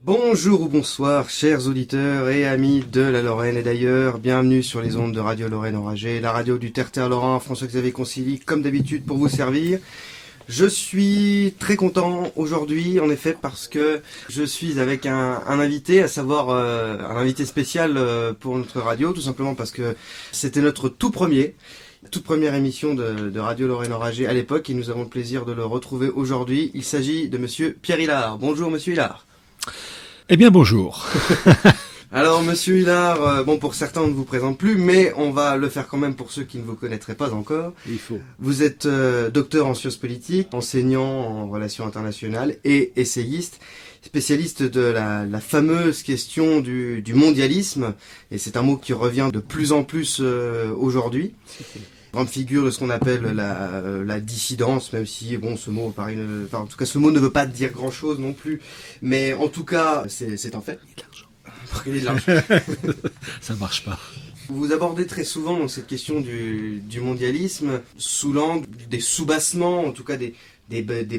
Bonjour ou bonsoir, chers auditeurs et amis de la Lorraine et d'ailleurs, bienvenue sur les ondes de Radio Lorraine Enragée, la radio du Terre-Terre Lorrain, François-Xavier Concili, comme d'habitude pour vous servir. Je suis très content aujourd'hui, en effet, parce que je suis avec un invité, à savoir un invité spécial pour notre radio, tout simplement parce que c'était notre toute première émission de Radio Lorraine Enragée à l'époque et nous avons le plaisir de le retrouver aujourd'hui. Il s'agit de monsieur Pierre Hilard. Bonjour monsieur Hilard. Eh bien bonjour. Alors monsieur Hilard, pour certains on ne vous présente plus, mais on va le faire quand même pour ceux qui ne vous connaîtraient pas encore. Il faut. Vous êtes docteur en sciences politiques, enseignant en relations internationales et essayiste, spécialiste de la fameuse question du mondialisme, et c'est un mot qui revient de plus en plus aujourd'hui. Grande figure de ce qu'on appelle la dissidence, même si ce mot en tout cas ce mot ne veut pas dire grand chose non plus, mais en tout cas c'est un fait. De l'argent. Ça marche pas. Vous abordez très souvent donc, cette question du mondialisme sous l'angle des soubassements, en tout cas des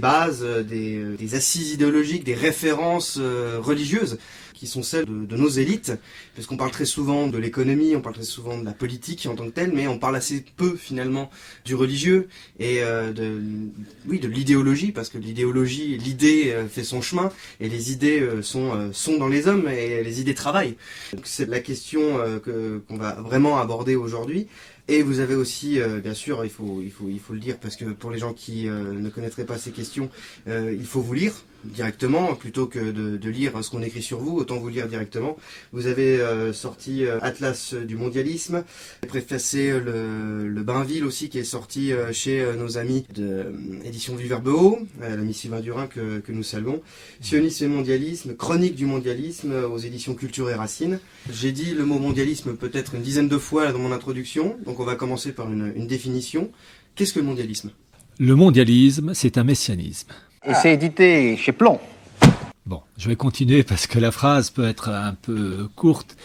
bases, des assises idéologiques, des références religieuses qui sont celles de nos élites, parce qu'on parle très souvent de l'économie, on parle très souvent de la politique en tant que telle, mais on parle assez peu finalement du religieux et de l'idéologie, parce que l'idée fait son chemin et les idées sont dans les hommes et les idées travaillent. Donc c'est la question qu'on va vraiment aborder aujourd'hui. Et vous avez aussi, bien sûr, il faut le dire, parce que pour les gens qui ne connaîtraient pas ces questions, il faut vous lire directement, plutôt que de lire ce qu'on écrit sur vous, autant vous lire directement. Vous avez sorti Atlas du mondialisme, préfacé le Bainville aussi, qui est sorti chez nos amis de édition du Verbe Haut, l'ami Sylvain Durin que nous saluons. Sionisme et mondialisme, chronique du mondialisme aux éditions Culture et Racines. J'ai dit le mot mondialisme peut-être une dizaine de fois là, dans mon introduction, donc on va commencer par une définition. Qu'est-ce que le mondialisme ? Le mondialisme, c'est un messianisme. Et c'est édité chez Plomb. Bon, je vais continuer parce que la phrase peut être un peu courte.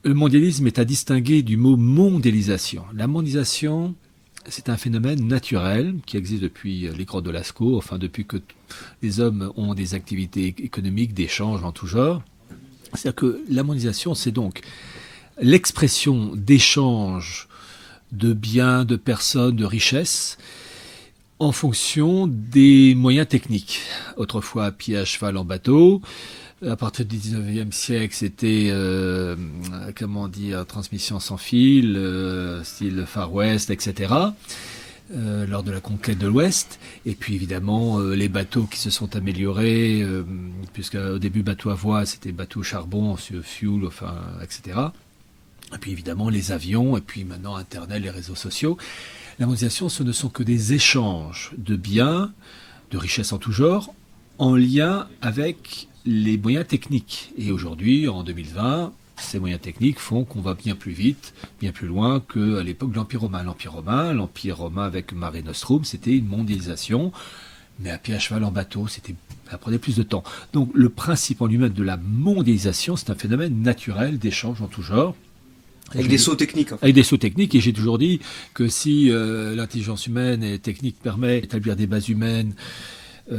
Le mondialisme est à distinguer du mot mondialisation. La mondialisation, c'est un phénomène naturel qui existe depuis les grottes de Lascaux, depuis que les hommes ont des activités économiques, d'échanges en tout genre. C'est-à-dire que la mondialisation, c'est donc l'expression d'échanges de biens, de personnes, de richesses, en fonction des moyens techniques. Autrefois, à pied, à cheval, en bateau. À partir du 19e siècle, c'était, transmission sans fil, style Far West, etc., lors de la conquête de l'Ouest. Et puis, évidemment, les bateaux qui se sont améliorés, puisqu'au début, bateau à voile, c'était bateau charbon, fuel, etc. Et puis, évidemment, les avions, et puis maintenant, Internet, les réseaux sociaux. La mondialisation, ce ne sont que des échanges de biens, de richesses en tout genre, en lien avec les moyens techniques. Et aujourd'hui, en 2020, ces moyens techniques font qu'on va bien plus vite, bien plus loin qu'à l'époque de l'Empire romain. L'Empire romain avec Mare Nostrum, c'était une mondialisation, mais à pied, à cheval, en bateau, ça prenait plus de temps. Donc le principe en lui-même de la mondialisation, c'est un phénomène naturel d'échanges en tout genre. Avec des sauts techniques. Avec des sauts techniques, et j'ai toujours dit que si l'intelligence humaine et technique permet d'établir des bases humaines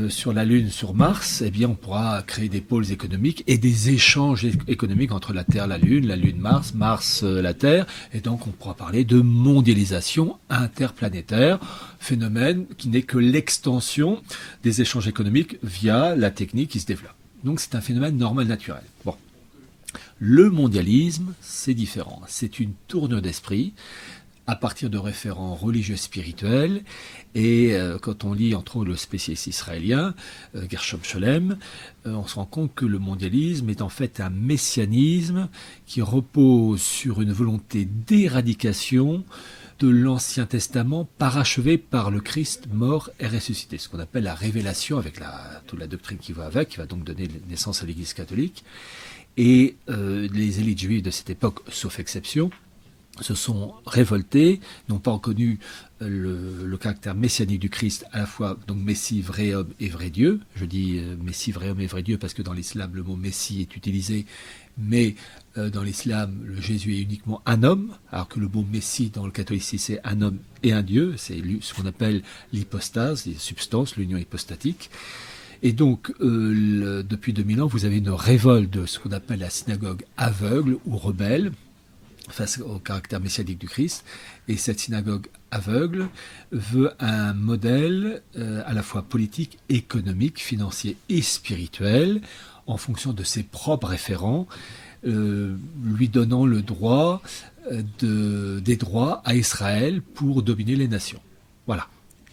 sur la Lune, sur Mars, eh bien on pourra créer des pôles économiques et des échanges économiques entre la Terre, la Lune, Mars, Mars, la Terre, et donc on pourra parler de mondialisation interplanétaire, phénomène qui n'est que l'extension des échanges économiques via la technique qui se développe. Donc c'est un phénomène normal, naturel. Bon. Le mondialisme, c'est différent. C'est une tournure d'esprit à partir de référents religieux spirituels. Et quand on lit entre autres le spécialiste israélien, Gershom Scholem, on se rend compte que le mondialisme est en fait un messianisme qui repose sur une volonté d'éradication de l'Ancien Testament parachevé par le Christ mort et ressuscité, ce qu'on appelle la révélation avec toute la doctrine qui va avec, qui va donc donner naissance à l'Église catholique. Et les élites juives de cette époque, sauf exception, se sont révoltés, n'ont pas reconnu le caractère messianique du Christ, à la fois donc Messie, vrai homme et vrai Dieu. Je dis Messie, vrai homme et vrai Dieu parce que dans l'islam le mot Messie est utilisé, mais dans l'islam le Jésus est uniquement un homme, alors que le mot Messie dans le catholicisme c'est un homme et un Dieu, c'est ce qu'on appelle l'hypostase, les substances, l'union hypostatique. Et donc, depuis 2000 ans, vous avez une révolte de ce qu'on appelle la synagogue aveugle ou rebelle, face au caractère messianique du Christ. Et cette synagogue aveugle veut un modèle à la fois politique, économique, financier et spirituel, en fonction de ses propres référents, lui donnant le droit des droits à Israël pour dominer les nations. Voilà.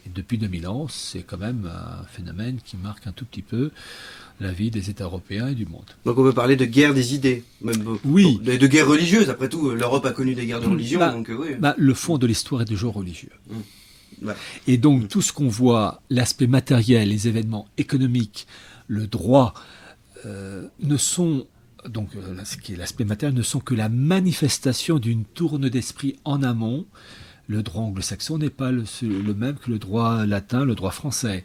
Et depuis 2000 ans, c'est quand même un phénomène qui marque un tout petit peu la vie des États européens et du monde. Donc on peut parler de guerre des idées, même oui, de guerre religieuse. Après tout, l'Europe a connu des guerres de religion. Donc, oui. Le fond de l'histoire est toujours religieux. Ouais. Et donc tout ce qu'on voit, l'aspect matériel, les événements économiques, le droit, ne sont donc ce qui est l'aspect matériel, ne sont que la manifestation d'une tourne d'esprit en amont. Le droit anglo-saxon n'est pas le même que le droit latin, le droit français.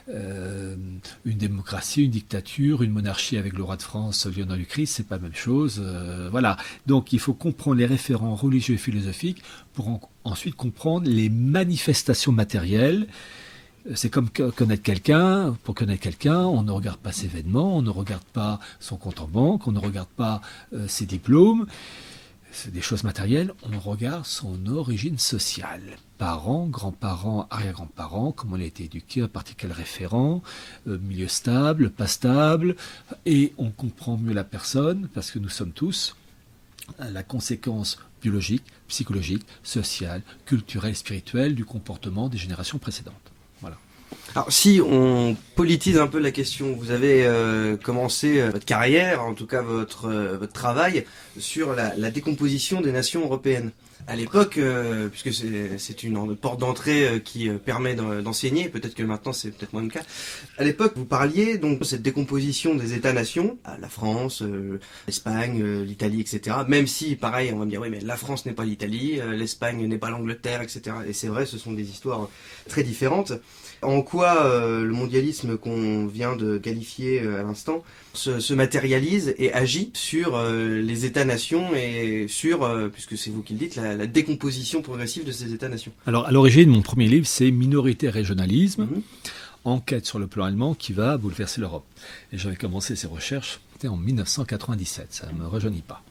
Une démocratie, une dictature, une monarchie avec le roi de France, Lionneur du Christ, c'est pas la même chose. Voilà. Donc il faut comprendre les référents religieux et philosophiques pour ensuite comprendre les manifestations matérielles. C'est comme connaître quelqu'un. Pour connaître quelqu'un, on ne regarde pas ses vêtements, on ne regarde pas son compte en banque, on ne regarde pas ses diplômes. C'est des choses matérielles, on regarde son origine sociale. Parents, grands-parents, arrière-grands-parents, comment il a été éduqué, à partir de quel référent, milieu stable, pas stable, et on comprend mieux la personne, parce que nous sommes tous la conséquence biologique, psychologique, sociale, culturelle, spirituelle du comportement des générations précédentes. Voilà. Alors si on politise un peu la question, vous avez commencé votre carrière, en tout cas votre travail, sur la décomposition des nations européennes. À l'époque, puisque c'est une porte d'entrée qui permet d'enseigner, peut-être que maintenant c'est peut-être moins le cas. À l'époque, vous parliez donc de cette décomposition des États-nations, la France, l'Espagne, l'Italie, etc. Même si, pareil, on va me dire, oui, mais la France n'est pas l'Italie, l'Espagne n'est pas l'Angleterre, etc. Et c'est vrai, ce sont des histoires très différentes. En quoi le mondialisme qu'on vient de qualifier à l'instant se matérialise et agit sur les États-nations et sur, puisque c'est vous qui le dites, la décomposition progressive de ces États-nations. Alors, à l'origine, mon premier livre, c'est Minorité et régionalisme, enquête sur le plan allemand qui va bouleverser l'Europe. Et j'avais commencé ces recherches en 1997, ça ne me rajeunit pas.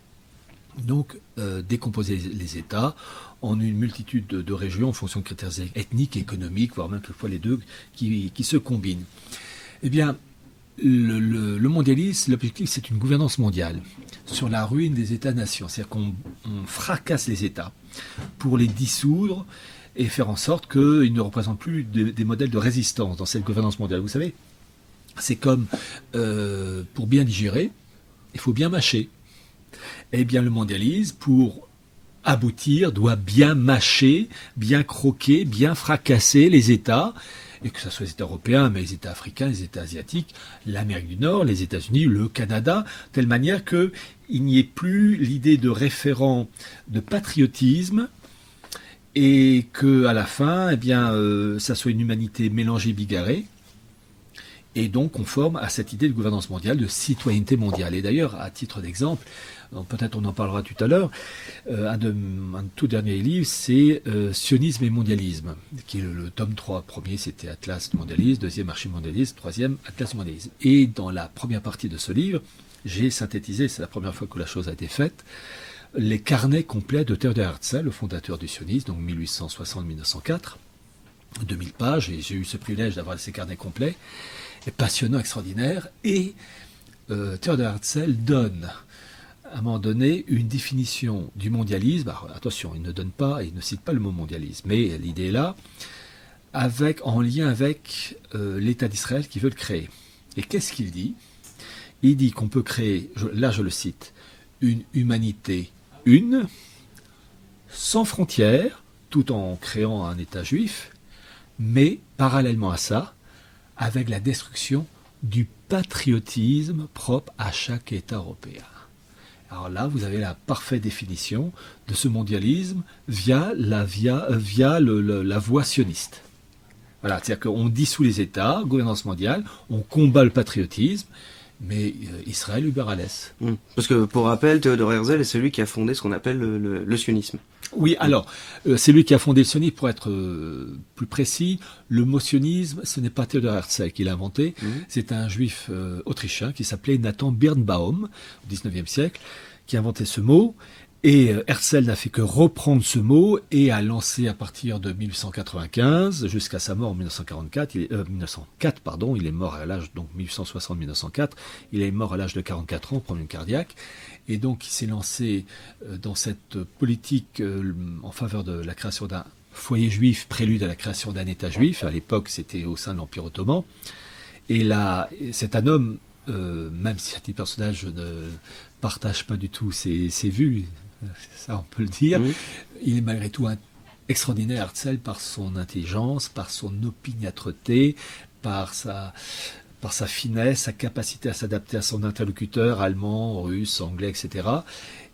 Donc, décomposer les États en une multitude de régions en fonction de critères ethniques, économiques, voire même quelquefois les deux qui se combinent. Eh bien, le mondialisme, l'objectif, c'est une gouvernance mondiale sur la ruine des États-nations. C'est-à-dire qu'on fracasse les États pour les dissoudre et faire en sorte qu'ils ne représentent plus des modèles de résistance dans cette gouvernance mondiale. Vous savez, c'est comme pour bien digérer, il faut bien mâcher. Eh bien, le mondialisme, pour aboutir, doit bien mâcher, bien croquer, bien fracasser les États, et que ce soit les États européens, mais les États africains, les États asiatiques, l'Amérique du Nord, les États-Unis, le Canada, de telle manière qu'il n'y ait plus l'idée de référent de patriotisme, et qu'à la fin, eh bien, ça soit une humanité mélangée, bigarrée, et donc conforme à cette idée de gouvernance mondiale, de citoyenneté mondiale. Et d'ailleurs, à titre d'exemple, peut-être on en parlera tout à l'heure, un tout dernier livre, c'est Sionisme et mondialisme, qui est le tome 3. Premier, c'était Atlas du mondialisme, deuxième, Archimondialisme, troisième, Atlas du mondialisme. Et dans la première partie de ce livre, j'ai synthétisé, c'est la première fois que la chose a été faite, les carnets complets de Theodor Herzl, le fondateur du sionisme, donc 1860-1904, 2000 pages, et j'ai eu ce privilège d'avoir ces carnets complets, passionnant, extraordinaire, et Theodor Herzl donne à un moment donné une définition du mondialisme. Alors, attention, il ne cite pas le mot mondialisme, mais l'idée est là, en lien avec l'État d'Israël qui veut le créer. Et qu'est-ce qu'il dit ? Il dit qu'on peut créer, là je le cite, une humanité une, sans frontières, tout en créant un État juif, mais parallèlement à ça, avec la destruction du patriotisme propre à chaque État européen. Alors là, vous avez la parfaite définition de ce mondialisme via la voie sioniste. Voilà, c'est-à-dire qu'on dissout les États, gouvernance mondiale, on combat le patriotisme, mais Israël über alles. Parce que, pour rappel, Théodore Herzl est celui qui a fondé ce qu'on appelle le sionisme. Oui, alors, c'est lui qui a fondé le sionisme, pour être plus précis. Le mot sionisme, ce n'est pas Théodore Herzl qui l'a inventé, c'est un juif autrichien qui s'appelait Nathan Birnbaum, au XIXe siècle, qui a inventé ce mot. Et Herzl n'a fait que reprendre ce mot et a lancé à partir de 1895 jusqu'à sa mort en 1904, il est mort à l'âge, donc 1860-1904, il est mort à l'âge de 44 ans, problème cardiaque, et donc il s'est lancé dans cette politique en faveur de la création d'un foyer juif, prélude à la création d'un État juif. À l'époque, c'était au sein de l'Empire ottoman. Et là, c'est un homme, même si cet personnage ne partage pas du tout ses vues, ça on peut le dire, il est malgré tout extraordinaire, Herzl, par son intelligence, par son opiniâtreté, par sa finesse, sa capacité à s'adapter à son interlocuteur allemand, russe, anglais, etc.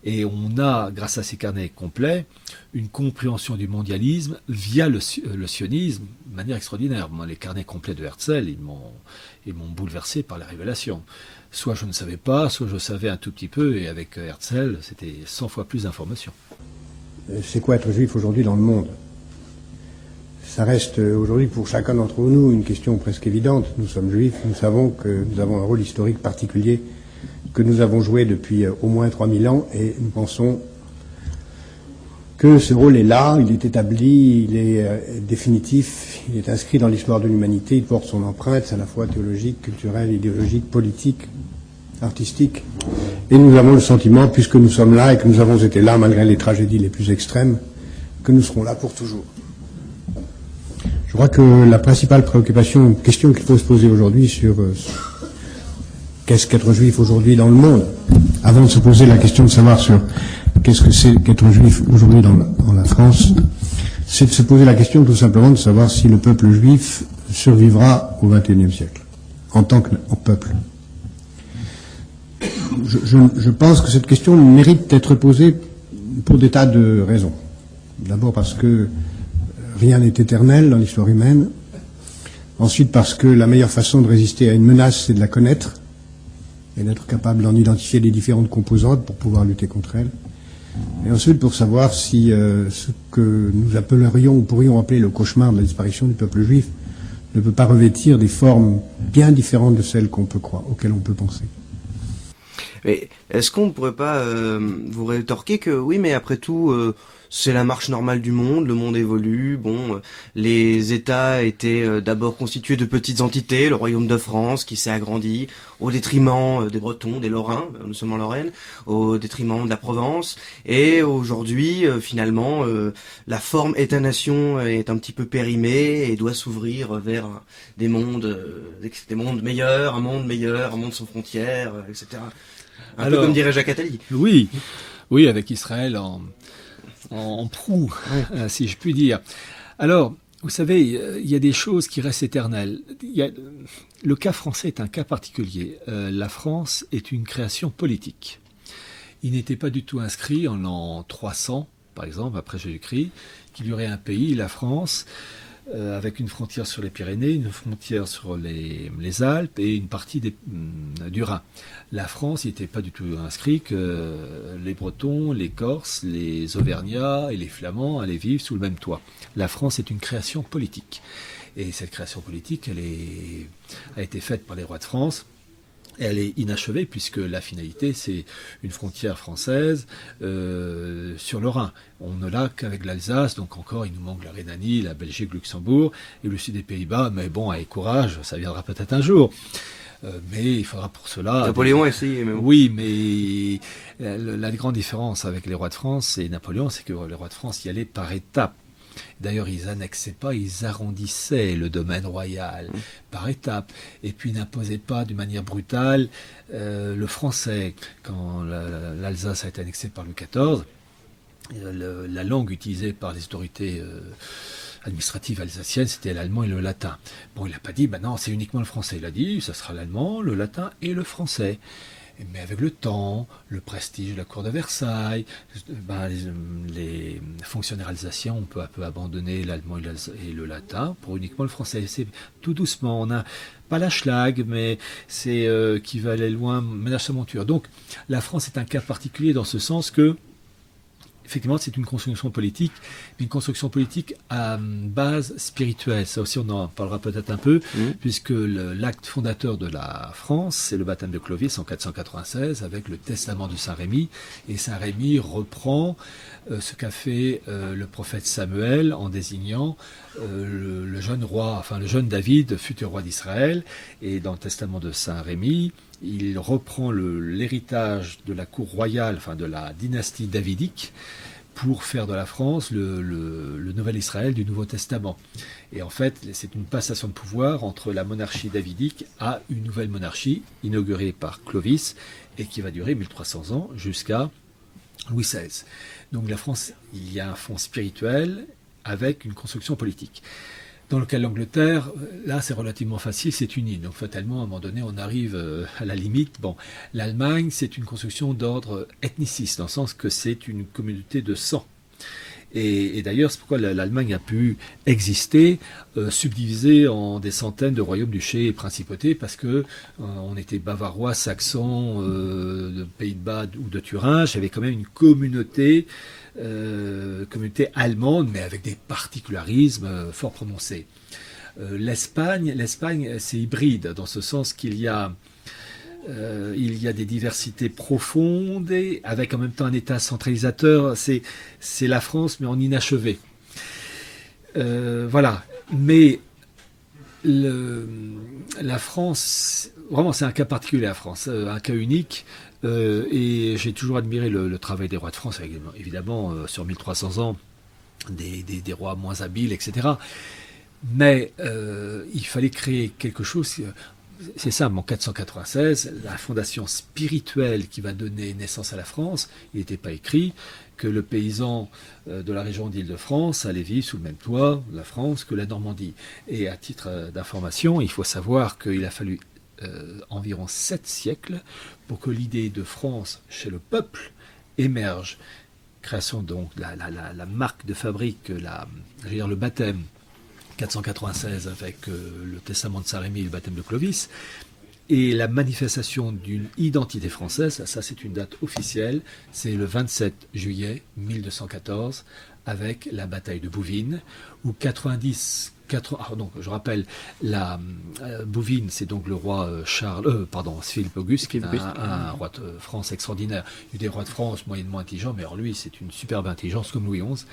Et on a, grâce à ces carnets complets, une compréhension du mondialisme via le sionisme de manière extraordinaire. Moi, les carnets complets de Herzl, ils m'ont bouleversé par la révélation. Soit je ne savais pas, soit je savais un tout petit peu, et avec Herzl, c'était 100 fois plus d'informations. C'est quoi être juif aujourd'hui dans le monde? Ça reste aujourd'hui pour chacun d'entre nous une question presque évidente. Nous sommes juifs, nous savons que nous avons un rôle historique particulier que nous avons joué depuis au moins 3000 ans, et nous pensons que ce rôle est là, il est établi, il est définitif, il est inscrit dans l'histoire de l'humanité, il porte son empreinte à la fois théologique, culturelle, idéologique, politique, artistique. Et nous avons le sentiment, puisque nous sommes là et que nous avons été là malgré les tragédies les plus extrêmes, que nous serons là pour toujours. Je crois que la principale question qu'il faut se poser aujourd'hui sur qu'est-ce qu'être juif aujourd'hui dans le monde, avant de se poser la question de savoir sur qu'est-ce que c'est qu'être juif aujourd'hui dans la France, c'est de se poser la question tout simplement de savoir si le peuple juif survivra au XXIe siècle, en tant que peuple. Je pense que cette question mérite d'être posée pour des tas de raisons. D'abord parce que rien n'est éternel dans l'histoire humaine. Ensuite parce que la meilleure façon de résister à une menace, c'est de la connaître et d'être capable d'en identifier les différentes composantes pour pouvoir lutter contre elle. Et ensuite pour savoir si ce que nous appellerions ou pourrions appeler le cauchemar de la disparition du peuple juif ne peut pas revêtir des formes bien différentes de celles qu'on peut croire, auxquelles on peut penser. Mais est-ce qu'on ne pourrait pas vous rétorquer que oui, mais après tout, c'est la marche normale du monde, le monde évolue, les États étaient d'abord constitués de petites entités, le royaume de France qui s'est agrandi au détriment des Bretons, des Lorrains, nous sommes en Lorraine, au détriment de la Provence, et aujourd'hui, finalement, la forme État-nation est un petit peu périmée et doit s'ouvrir vers des mondes meilleurs, un monde sans frontières, etc. Alors, peu comme dirait Jacques Attali. Oui, avec Israël en proue, si je puis dire. Alors, vous savez, il y a des choses qui restent éternelles. Le cas français est un cas particulier. La France est une création politique. Il n'était pas du tout inscrit en l'an 300, par exemple, après Jésus-Christ, qu'il y aurait un pays, la France, avec une frontière sur les Pyrénées, une frontière sur les Alpes et une partie du Rhin. La France n'était pas du tout inscrit que les Bretons, les Corses, les Auvergnats et les Flamands allaient vivre sous le même toit. La France est une création politique. Et cette création politique, elle a été faite par les rois de France. Elle est inachevée puisque la finalité, c'est une frontière française sur le Rhin. On ne l'a qu'avec l'Alsace, donc encore il nous manque la Rhénanie, la Belgique, le Luxembourg et le sud des Pays-Bas. Mais bon, avec courage, ça viendra peut-être un jour. Mais il faudra pour cela... Napoléon a essayé, mais bon. Oui, mais la grande différence avec les rois de France et Napoléon, c'est que les rois de France y allaient par étapes. D'ailleurs, ils annexaient pas, ils arrondissaient le domaine royal par étapes. Et puis, n'imposaient pas d'une manière brutale le français. Quand l'Alsace a été annexée par Louis XIV, la langue utilisée par les autorités administratives alsaciennes, c'était l'allemand et le latin. Bon, il n'a pas dit, non, c'est uniquement le français. Il a dit, ça sera l'allemand, le latin et le français. Mais avec le temps, le prestige de la cour de Versailles, les fonctionnalisations, on peut un peu abandonner l'allemand et le latin pour uniquement le français. C'est tout doucement. On n'a pas la schlag, mais c'est qui va aller loin, ménage sa monture. Donc la France est un cas particulier dans ce sens que effectivement, c'est une construction politique, mais une construction politique à base spirituelle. Ça aussi, on en parlera peut-être un peu, puisque l'acte fondateur de la France, c'est le baptême de Clovis en 496, avec le testament de Saint-Rémy. Et Saint-Rémy reprend ce qu'a fait le prophète Samuel en désignant le jeune roi, enfin le jeune David, futur roi d'Israël. Et dans le testament de Saint-Rémy, il reprend l'héritage de la cour royale, enfin de la dynastie davidique, pour faire de la France le nouvel Israël du Nouveau Testament. Et en fait, c'est une passation de pouvoir entre la monarchie davidique à une nouvelle monarchie, inaugurée par Clovis, et qui va durer 1300 ans jusqu'à Louis XVI. Donc la France, il y a un fond spirituel avec une construction politique. Dans le cas de l'Angleterre, là c'est relativement facile, c'est une île. Donc fatalement, à un moment donné, on arrive à la limite. Bon, l'Allemagne, c'est une construction d'ordre ethniciste, dans le sens que c'est une communauté de sang. Et d'ailleurs, c'est pourquoi l'Allemagne a pu exister, subdivisée en des centaines de royaumes, duchés et principautés, parce que on était bavarois, saxons, de Pays-de-Bas ou de Thuringe. Il y avait quand même une communauté allemande, mais avec des particularismes fort prononcés. L'Espagne, c'est hybride, dans ce sens qu'il y a des diversités profondes, et avec en même temps un État centralisateur. C'est la France, mais en inachevé. Voilà. Mais la France, vraiment, c'est un cas particulier, la France, un cas unique. Et j'ai toujours admiré le travail des rois de France, avec, évidemment, sur 1300 ans, des rois moins habiles, etc. Mais il fallait créer quelque chose. C'est simple, en 496, la fondation spirituelle qui va donner naissance à la France, il n'était pas écrit que le paysan de la région d'Île-de-France allait vivre sous le même toit, la France, que la Normandie. Et à titre d'information, il faut savoir qu'il a fallu environ 7 siècles pour que l'idée de France chez le peuple émerge. Création donc, la marque de fabrique, le baptême, 496 avec le testament de Saint-Rémy et le baptême de Clovis, et la manifestation d'une identité française, ça c'est une date officielle, c'est le 27 juillet 1214 avec la bataille de Bouvines, où je rappelle, la Bouvines, c'est donc le roi Philippe Auguste, qui est un roi de France extraordinaire. Il y a eu des rois de France moyennement intelligents, mais alors lui, c'est une superbe intelligence comme Louis XI.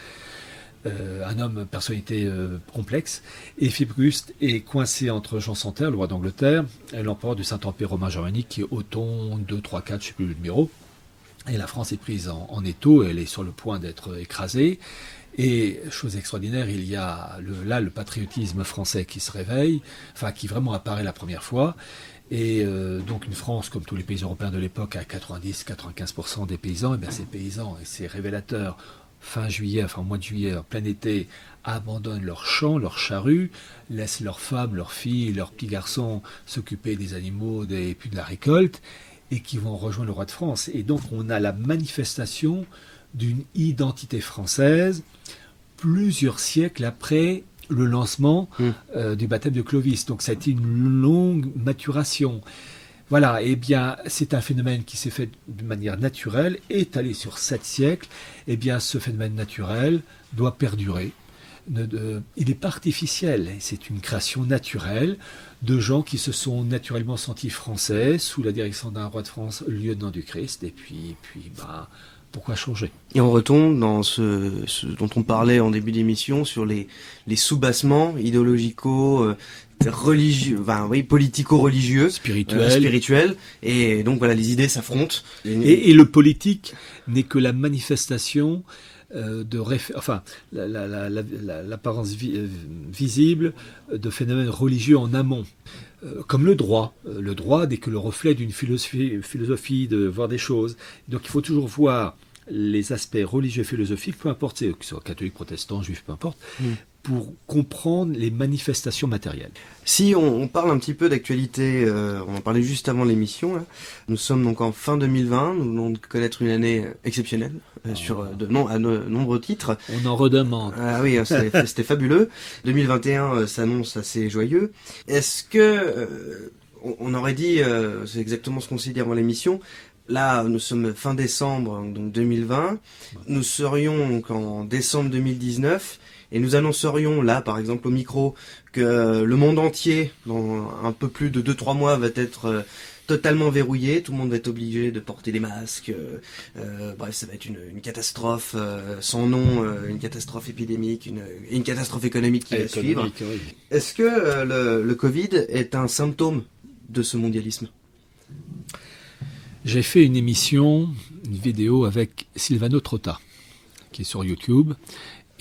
Un homme, personnalité complexe, et Philippe Auguste est coincé entre Jean Santerre, le roi d'Angleterre, et l'empereur du Saint-Empire romain germanique, qui est Othon 2, 3, 4, je ne sais plus le numéro. Et la France est prise en étau, elle est sur le point d'être écrasée. Et chose extraordinaire, il y a le patriotisme français qui se réveille, enfin qui vraiment apparaît la première fois. Et donc une France, comme tous les pays européens de l'époque, à 90-95% des paysans, et bien ces paysans et ces révélateurs, mois de juillet, en plein été, abandonnent leurs champs, leurs charrues, laissent leurs femmes, leurs filles, leurs petits garçons s'occuper des animaux et puis de la récolte, et qui vont rejoindre le roi de France. Et donc on a la manifestation d'une identité française plusieurs siècles après le lancement du baptême de Clovis. Donc ça a été une longue maturation. Voilà, eh bien, c'est un phénomène qui s'est fait de manière naturelle, étalé sur 7 siècles. Eh bien, ce phénomène naturel doit perdurer. Il n'est pas artificiel, c'est une création naturelle de gens qui se sont naturellement sentis français, sous la direction d'un roi de France, lieutenant du Christ, et puis pourquoi changer? Et on retombe dans ce dont on parlait en début d'émission, sur les soubassements idéologicaux, religieux, politico-religieux, spirituels, et donc voilà, les idées s'affrontent. Et le politique n'est que la manifestation l'apparence visible de phénomènes religieux en amont. Comme le droit n'est que le reflet d'une philosophie de voir des choses. Donc il faut toujours voir les aspects religieux et philosophiques, peu importe, qu'ils soient catholiques, protestants, juifs, peu importe, pour comprendre les manifestations matérielles. Si on parle un petit peu d'actualité, on en parlait juste avant l'émission, là. Nous sommes donc en fin 2020, nous venons de connaître une année exceptionnelle sur à de nombreux titres. On en redemande. Ah oui, c'était fabuleux. 2021 s'annonce assez joyeux. Est-ce que on aurait dit, c'est exactement ce qu'on s'est dit avant l'émission. Là, nous sommes fin décembre, donc 2020. Nous serions donc en décembre 2019. Et nous annoncerions là, par exemple au micro, que le monde entier, dans un peu plus de 2-3 mois, va être totalement verrouillé. Tout le monde va être obligé de porter des masques. Bref, ça va être une catastrophe sans nom, une catastrophe épidémique, une catastrophe économique qui va suivre. Oui. Est-ce que le Covid est un symptôme de ce mondialisme ? J'ai fait une vidéo avec Silvano Trotta, qui est sur YouTube.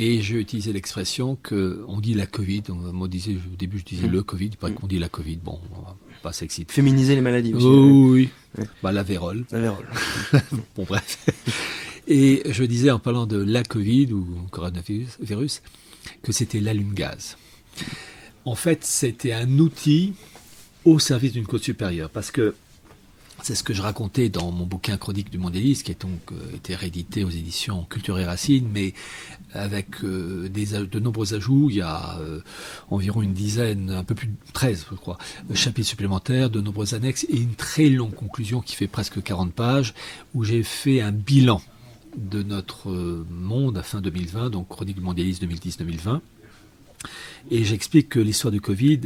Et j'ai utilisé l'expression qu'on dit la Covid. Au début, je disais le Covid. Il paraît qu'on dit la Covid. Bon, on va pas s'exciter. Féminiser les maladies aussi. Oui. Ouais. La vérole. La vérole. Bon, bref. Et je disais, en parlant de la Covid ou coronavirus, que c'était l'allume-gaz. En fait, c'était un outil au service d'une cause supérieure. Parce que c'est ce que je racontais dans mon bouquin Chronique du mondialisme, qui a donc été réédité aux éditions Culture et Racines, mais avec de nombreux ajouts. Il y a environ une dizaine, un peu plus de 13, je crois, chapitres supplémentaires, de nombreux annexes, et une très longue conclusion qui fait presque 40 pages, où j'ai fait un bilan de notre monde à fin 2020, donc Chronique du mondialisme 2010-2020. Et j'explique que l'histoire du Covid,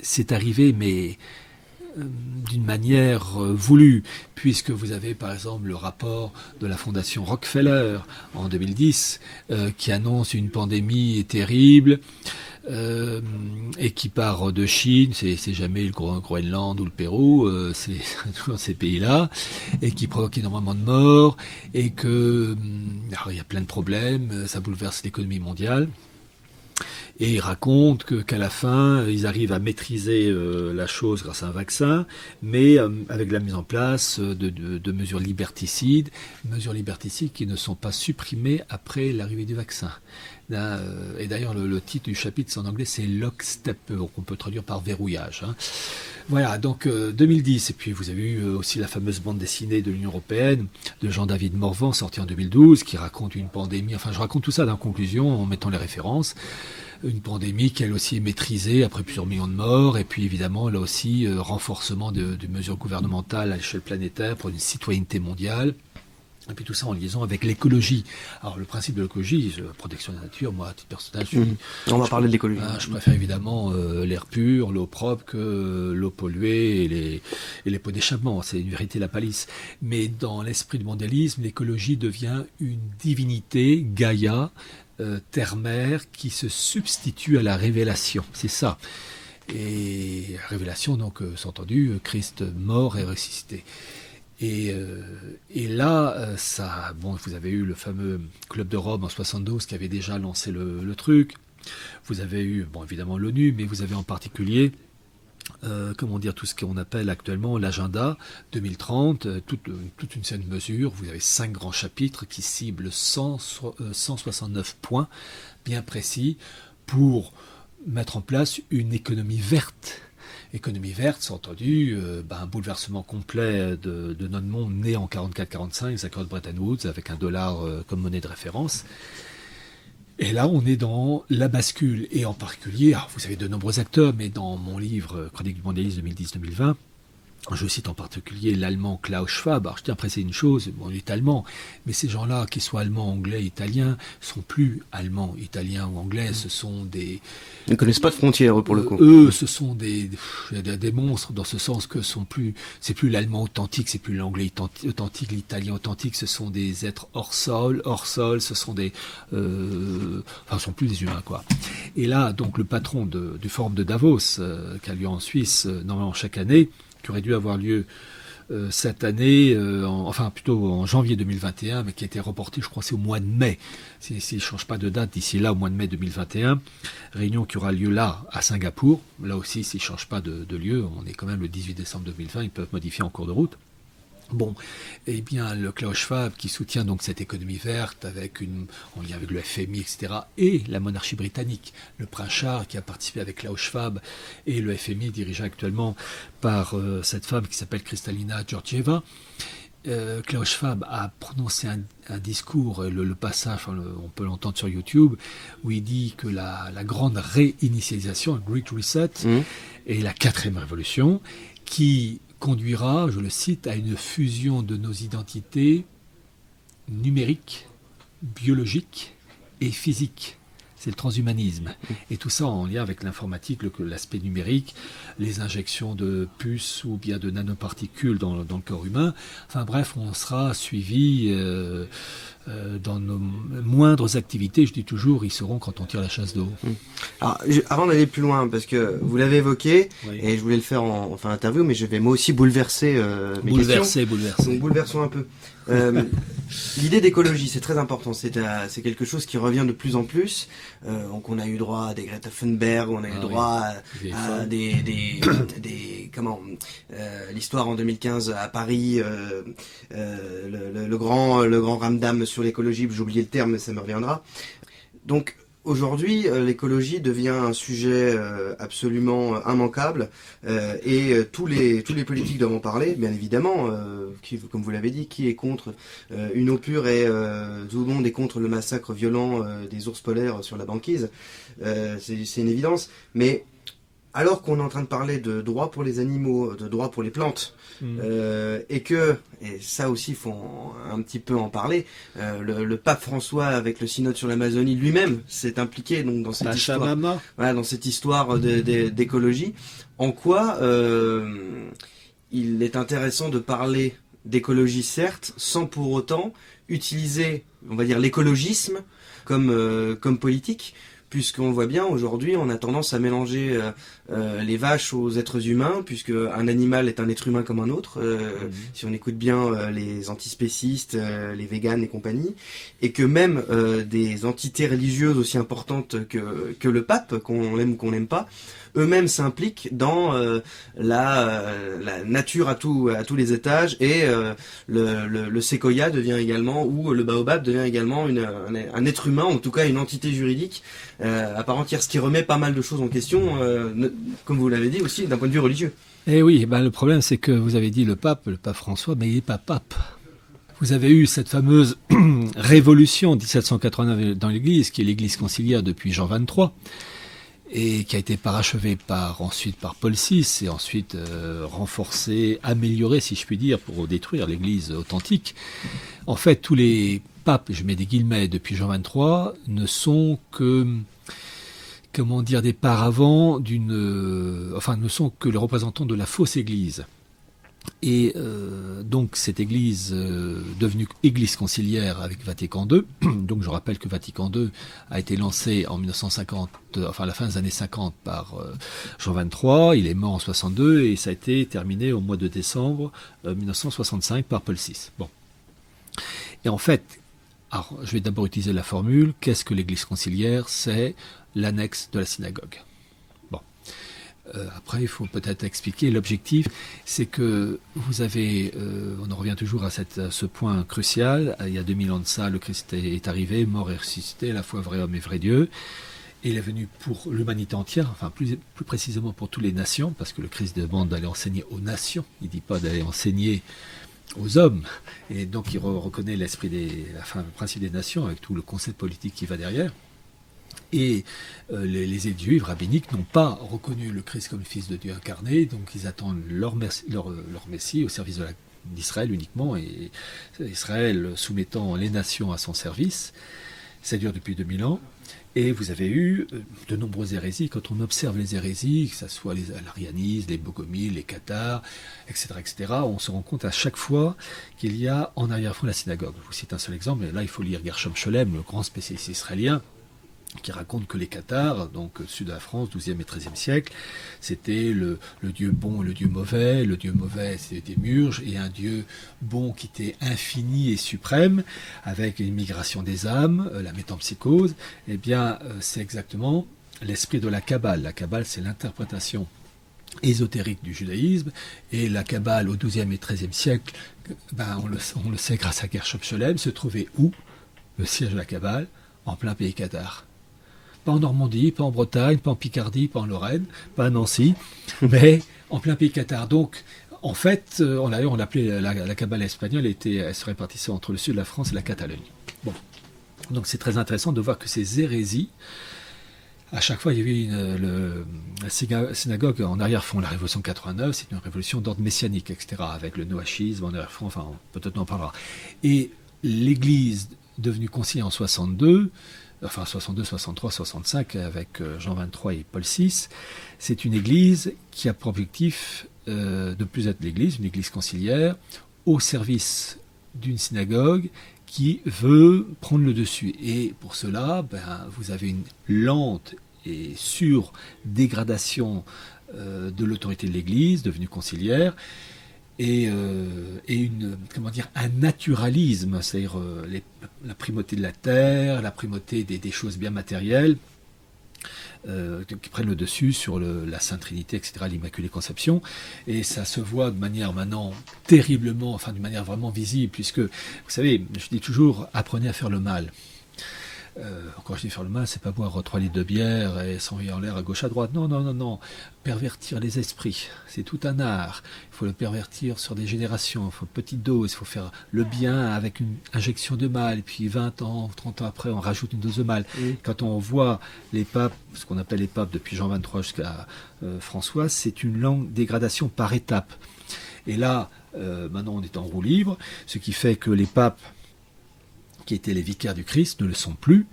c'est arrivé, mais d'une manière voulue, puisque vous avez par exemple le rapport de la fondation Rockefeller en 2010 qui annonce une pandémie terrible et qui part de Chine, c'est jamais le Groenland ou le Pérou, c'est toujours ces pays-là, et qui provoque énormément de morts, et que alors, il y a plein de problèmes, ça bouleverse l'économie mondiale. Et ils racontent qu'à la fin, ils arrivent à maîtriser la chose grâce à un vaccin, mais avec la mise en place de mesures liberticides qui ne sont pas supprimées après l'arrivée du vaccin. Là, et d'ailleurs, le titre du chapitre, c'est en anglais, c'est Lockstep, qu'on peut traduire par verrouillage. Hein. Voilà, donc 2010, et puis vous avez eu aussi la fameuse bande dessinée de l'Union européenne, de Jean-David Morvan, sortie en 2012, qui raconte une pandémie, enfin je raconte tout ça dans la conclusion, en mettant les références. Une pandémie qui elle aussi est maîtrisée après plusieurs millions de morts, et puis évidemment là aussi renforcement de mesures gouvernementales à l'échelle planétaire pour une citoyenneté mondiale, et puis tout ça en liaison avec l'écologie. Alors le principe de l'écologie, la protection de la nature, moi à titre personnel, on va parler de l'écologie. Je préfère évidemment l'air pur, l'eau propre que l'eau polluée et les pots d'échappement, c'est une vérité la palisse. Mais dans l'esprit du mondialisme, l'écologie devient une divinité, Gaïa, terre-mère, qui se substitue à la révélation, c'est ça. Et révélation, donc, s'entendu, Christ mort et ressuscité. Et là, vous avez eu le fameux Club de Rome en 72 qui avait déjà lancé le truc. Vous avez eu, évidemment l'ONU, mais vous avez en particulier tout ce qu'on appelle actuellement l'agenda 2030, toute une série de mesures. Vous avez 5 grands chapitres qui ciblent 169 points bien précis pour mettre en place une économie verte. Économie verte, c'est entendu, un bouleversement complet de notre monde né en 44-45, les accords de Bretton Woods, avec un dollar comme monnaie de référence. Et là, on est dans la bascule. Et en particulier, vous avez de nombreux acteurs, mais dans mon livre Chronique du mondialisme 2010-2020, je cite en particulier l'allemand Klaus Schwab. Alors, je tiens à préciser une chose, il est allemand, mais ces gens-là, qu'ils soient allemands, anglais, italiens, sont plus allemands, italiens ou anglais, ce sont des... Ils ne connaissent pas de frontières, pour le coup. Eux, ce sont des monstres, dans ce sens que c'est plus l'allemand authentique, c'est plus l'anglais authentique, l'italien authentique, ce sont des êtres hors sol, ce sont ce sont plus des humains, quoi. Et là, donc, le patron du forum de Davos, qui a lieu en Suisse, normalement chaque année, qui aurait dû avoir lieu cette année, plutôt en janvier 2021, mais qui a été reporté, je crois, c'est au mois de mai. S'il ne change pas de date d'ici là, au mois de mai 2021, réunion qui aura lieu là, à Singapour. Là aussi, s'il ne change pas de lieu, on est quand même le 18 décembre 2020, ils peuvent modifier en cours de route. Bon, eh bien, le Klaus Schwab, qui soutient donc cette économie verte en lien avec le FMI, etc., et la monarchie britannique, le prince Charles, qui a participé avec Klaus Schwab, et le FMI dirigé actuellement par cette femme qui s'appelle Kristalina Georgieva. Klaus Schwab a prononcé un discours, le passage, on peut l'entendre sur YouTube, où il dit que la grande réinitialisation, le Great Reset, est la 4e révolution, qui conduira, je le cite, à une fusion de nos identités numériques, biologiques et physiques. C'est le transhumanisme. Et tout ça en lien avec l'informatique, l'aspect numérique, les injections de puces ou bien de nanoparticules dans le corps humain. Enfin bref, on sera suivi dans nos moindres activités. Je dis toujours, ils seront quand on tire la chasse d'eau. Alors, avant d'aller plus loin, parce que vous l'avez évoqué, Oui. et je voulais le faire en fin d'interview, mais je vais moi aussi bouleverser mes questions. Bouleversé. Donc bouleversons un peu. L'idée d'écologie, c'est très important. C'est quelque chose qui revient de plus en plus. Donc on a eu droit à des Greta Thunberg, on a eu droit à l'histoire en 2015 à Paris, le grand ramdam sur l'écologie. J'ai oublié le terme, mais ça me reviendra. Donc aujourd'hui, l'écologie devient un sujet absolument immanquable et tous les politiques doivent en parler, bien évidemment. Comme vous l'avez dit, qui est contre une eau pure et tout le monde est contre le massacre violent des ours polaires sur la banquise. C'est une évidence. Mais alors qu'on est en train de parler de droits pour les animaux, de droits pour les plantes, et ça aussi il faut un petit peu en parler, le pape François avec le synode sur l'Amazonie lui-même s'est impliqué donc dans cette histoire, dans cette histoire d'écologie. En quoi il est intéressant de parler d'écologie certes, sans pour autant utiliser, on va dire, l'écologisme comme politique. Puisqu'on voit bien, aujourd'hui, on a tendance à mélanger les vaches aux êtres humains, puisque un animal est un être humain comme un autre, si on écoute bien les antispécistes, les véganes et compagnie, et que même des entités religieuses aussi importantes que le pape, qu'on aime ou qu'on n'aime pas, eux-mêmes s'impliquent dans la nature à tous les étages, et le séquoia devient également, ou le baobab devient également un être humain, en tout cas une entité juridique à part entière, ce qui remet pas mal de choses en question, comme vous l'avez dit aussi, d'un point de vue religieux. Eh oui, le problème c'est que vous avez dit le pape François, mais il n'est pas pape. Vous avez eu cette fameuse révolution 1789 dans l'Église, qui est l'Église conciliaire depuis Jean XXIII, et qui a été parachevée ensuite par Paul VI, et ensuite renforcée, améliorée, si je puis dire, pour détruire l'Église authentique. En fait, tous les papes, je mets des guillemets, depuis Jean XXIII, ne sont que, des paravents ne sont que les représentants de la fausse Église. Et donc cette Église devenue Église conciliaire avec Vatican II, donc je rappelle que Vatican II a été lancé en 1950, à la fin des années 50 par Jean XXIII, il est mort en 62 et ça a été terminé au mois de décembre 1965 par Paul VI. Bon. Et en fait, alors, je vais d'abord utiliser la formule, qu'est-ce que l'Église conciliaire? C'est l'annexe de la synagogue. Bon. Après, il faut peut-être expliquer. L'objectif, c'est que vous avez, on en revient toujours à ce point crucial, il y a 2000 ans de ça, le Christ est arrivé, mort et ressuscité, à la fois vrai homme et vrai Dieu. Et il est venu pour l'humanité entière, enfin plus précisément pour toutes les nations, parce que le Christ demande d'aller enseigner aux nations, il ne dit pas d'aller enseigner aux hommes, et donc il reconnaît le principe des nations avec tout le concept politique qui va derrière. Et les élites juives rabbiniques n'ont pas reconnu le Christ comme le Fils de Dieu incarné, donc ils attendent leur Messie au service d'Israël uniquement, et Israël soumettant les nations à son service. Ça dure depuis 2000 ans. Et vous avez eu de nombreuses hérésies. Quand on observe les hérésies, que ce soit l'arianisme, les bogomiles, les cathares, etc., on se rend compte à chaque fois qu'il y a en arrière-fond la synagogue. Je vous cite un seul exemple, mais là il faut lire Gershom Scholem, le grand spécialiste israélien, qui raconte que les Cathares, donc sud de la France, 12e et 13e siècle, c'était le dieu bon et le dieu mauvais. Le dieu mauvais, c'était Démiurge, et un dieu bon qui était infini et suprême, avec une migration des âmes, la métempsychose. Eh bien, c'est exactement l'esprit de la Kabbale. La Kabbale, c'est l'interprétation ésotérique du judaïsme, et la Kabbale au XIIe et XIIIe siècle, on le sait grâce à Gershom Scholem, se trouvait où? Le siège de la Kabbale, en plein pays cathare. Pas en Normandie, pas en Bretagne, pas en Picardie, pas en Lorraine, pas à Nancy, mais en plein pays cathare. Donc, en fait, on l'appelait la Kabbale espagnole, elle se répartissait entre le sud de la France et la Catalogne. Bon. Donc c'est très intéressant de voir que ces hérésies, à chaque fois, il y avait la synagogue en arrière-fond, la révolution de 89, c'est une révolution d'ordre messianique, etc., avec le noachisme en arrière-fond, enfin, peut-être on en parlera. Et l'Église devenue conciliée en 62, enfin 62, 63, 65, avec Jean XXIII et Paul VI, c'est une Église qui a pour objectif de plus être l'Église, une Église conciliaire, au service d'une synagogue qui veut prendre le dessus. Et pour cela, vous avez une lente et sûre dégradation de l'autorité de l'Église, devenue conciliaire, et un naturalisme, c'est-à-dire la primauté de la terre, la primauté des choses bien matérielles, qui prennent le dessus sur la Sainte Trinité, etc., l'Immaculée Conception, et ça se voit de manière maintenant terriblement, enfin d'une manière vraiment visible, puisque, vous savez, je dis toujours, apprenez à faire le mal. Quand je dis faire le mal, c'est pas boire 3 litres de bière et s'envoyer en l'air à gauche à droite. Non. Pervertir les esprits, c'est tout un art. Il faut le pervertir sur des générations, il faut petite dose, il faut faire le bien avec une injection de mal, et puis 20 ans, 30 ans après, on rajoute une dose de mal. Quand on voit les papes, ce qu'on appelle les papes depuis Jean XXIII jusqu'à François, c'est une lente dégradation par étapes. Et là, maintenant on est en roue libre, ce qui fait que les papes qui étaient les vicaires du Christ, ne le sont plus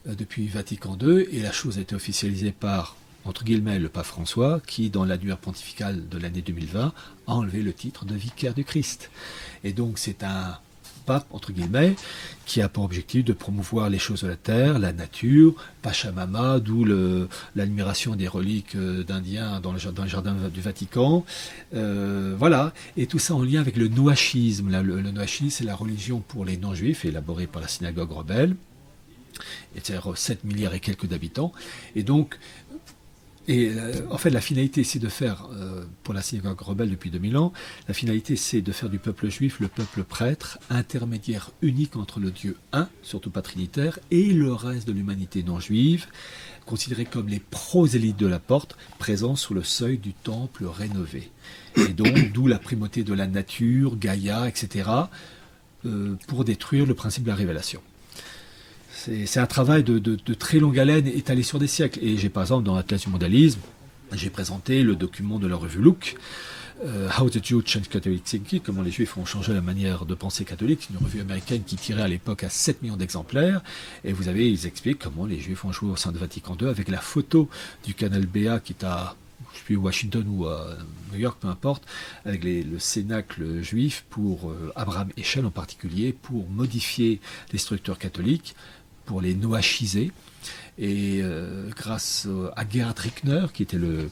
depuis Vatican II, et la chose a été officialisée par, entre guillemets, le pape François, qui, dans l'annuaire pontifical de l'année 2020, a enlevé le titre de vicaire du Christ. Et donc c'est un pape, entre guillemets, qui a pour objectif de promouvoir les choses de la terre, la nature, Pachamama, d'où l'admiration des reliques d'Indiens dans le jardin du Vatican. Voilà, et tout ça en lien avec le noachisme. Le noachisme, c'est la religion pour les non-juifs, élaborée par la synagogue rebelle, c'est-à-dire 7 milliards et quelques d'habitants. Et donc, en fait, la finalité, c'est de faire, pour la synagogue rebelle depuis 2000 ans, la finalité, c'est de faire du peuple juif le peuple prêtre, intermédiaire unique entre le Dieu un, surtout pas trinitaire, et le reste de l'humanité non juive, considérés comme les prosélytes de la porte, présents sous le seuil du temple rénové. Et donc, d'où la primauté de la nature, Gaïa, etc., pour détruire le principe de la révélation. C'est un travail de très longue haleine étalé sur des siècles. Et j'ai par exemple dans l'Atlas du mondialisme, j'ai présenté le document de la revue Look, How the Jews Changed Catholic Thinking, comment les Juifs ont changé la manière de penser catholique, une revue américaine qui tirait à l'époque à 7 millions d'exemplaires. Et ils expliquent comment les Juifs ont joué au sein de Vatican II avec la photo du canal BA qui est à Washington ou à New York, peu importe, avec le cénacle juif pour Abraham Heschel en particulier, pour modifier les structures catholiques, pour les noachiser. Et grâce à Gerhard Rickner, qui était le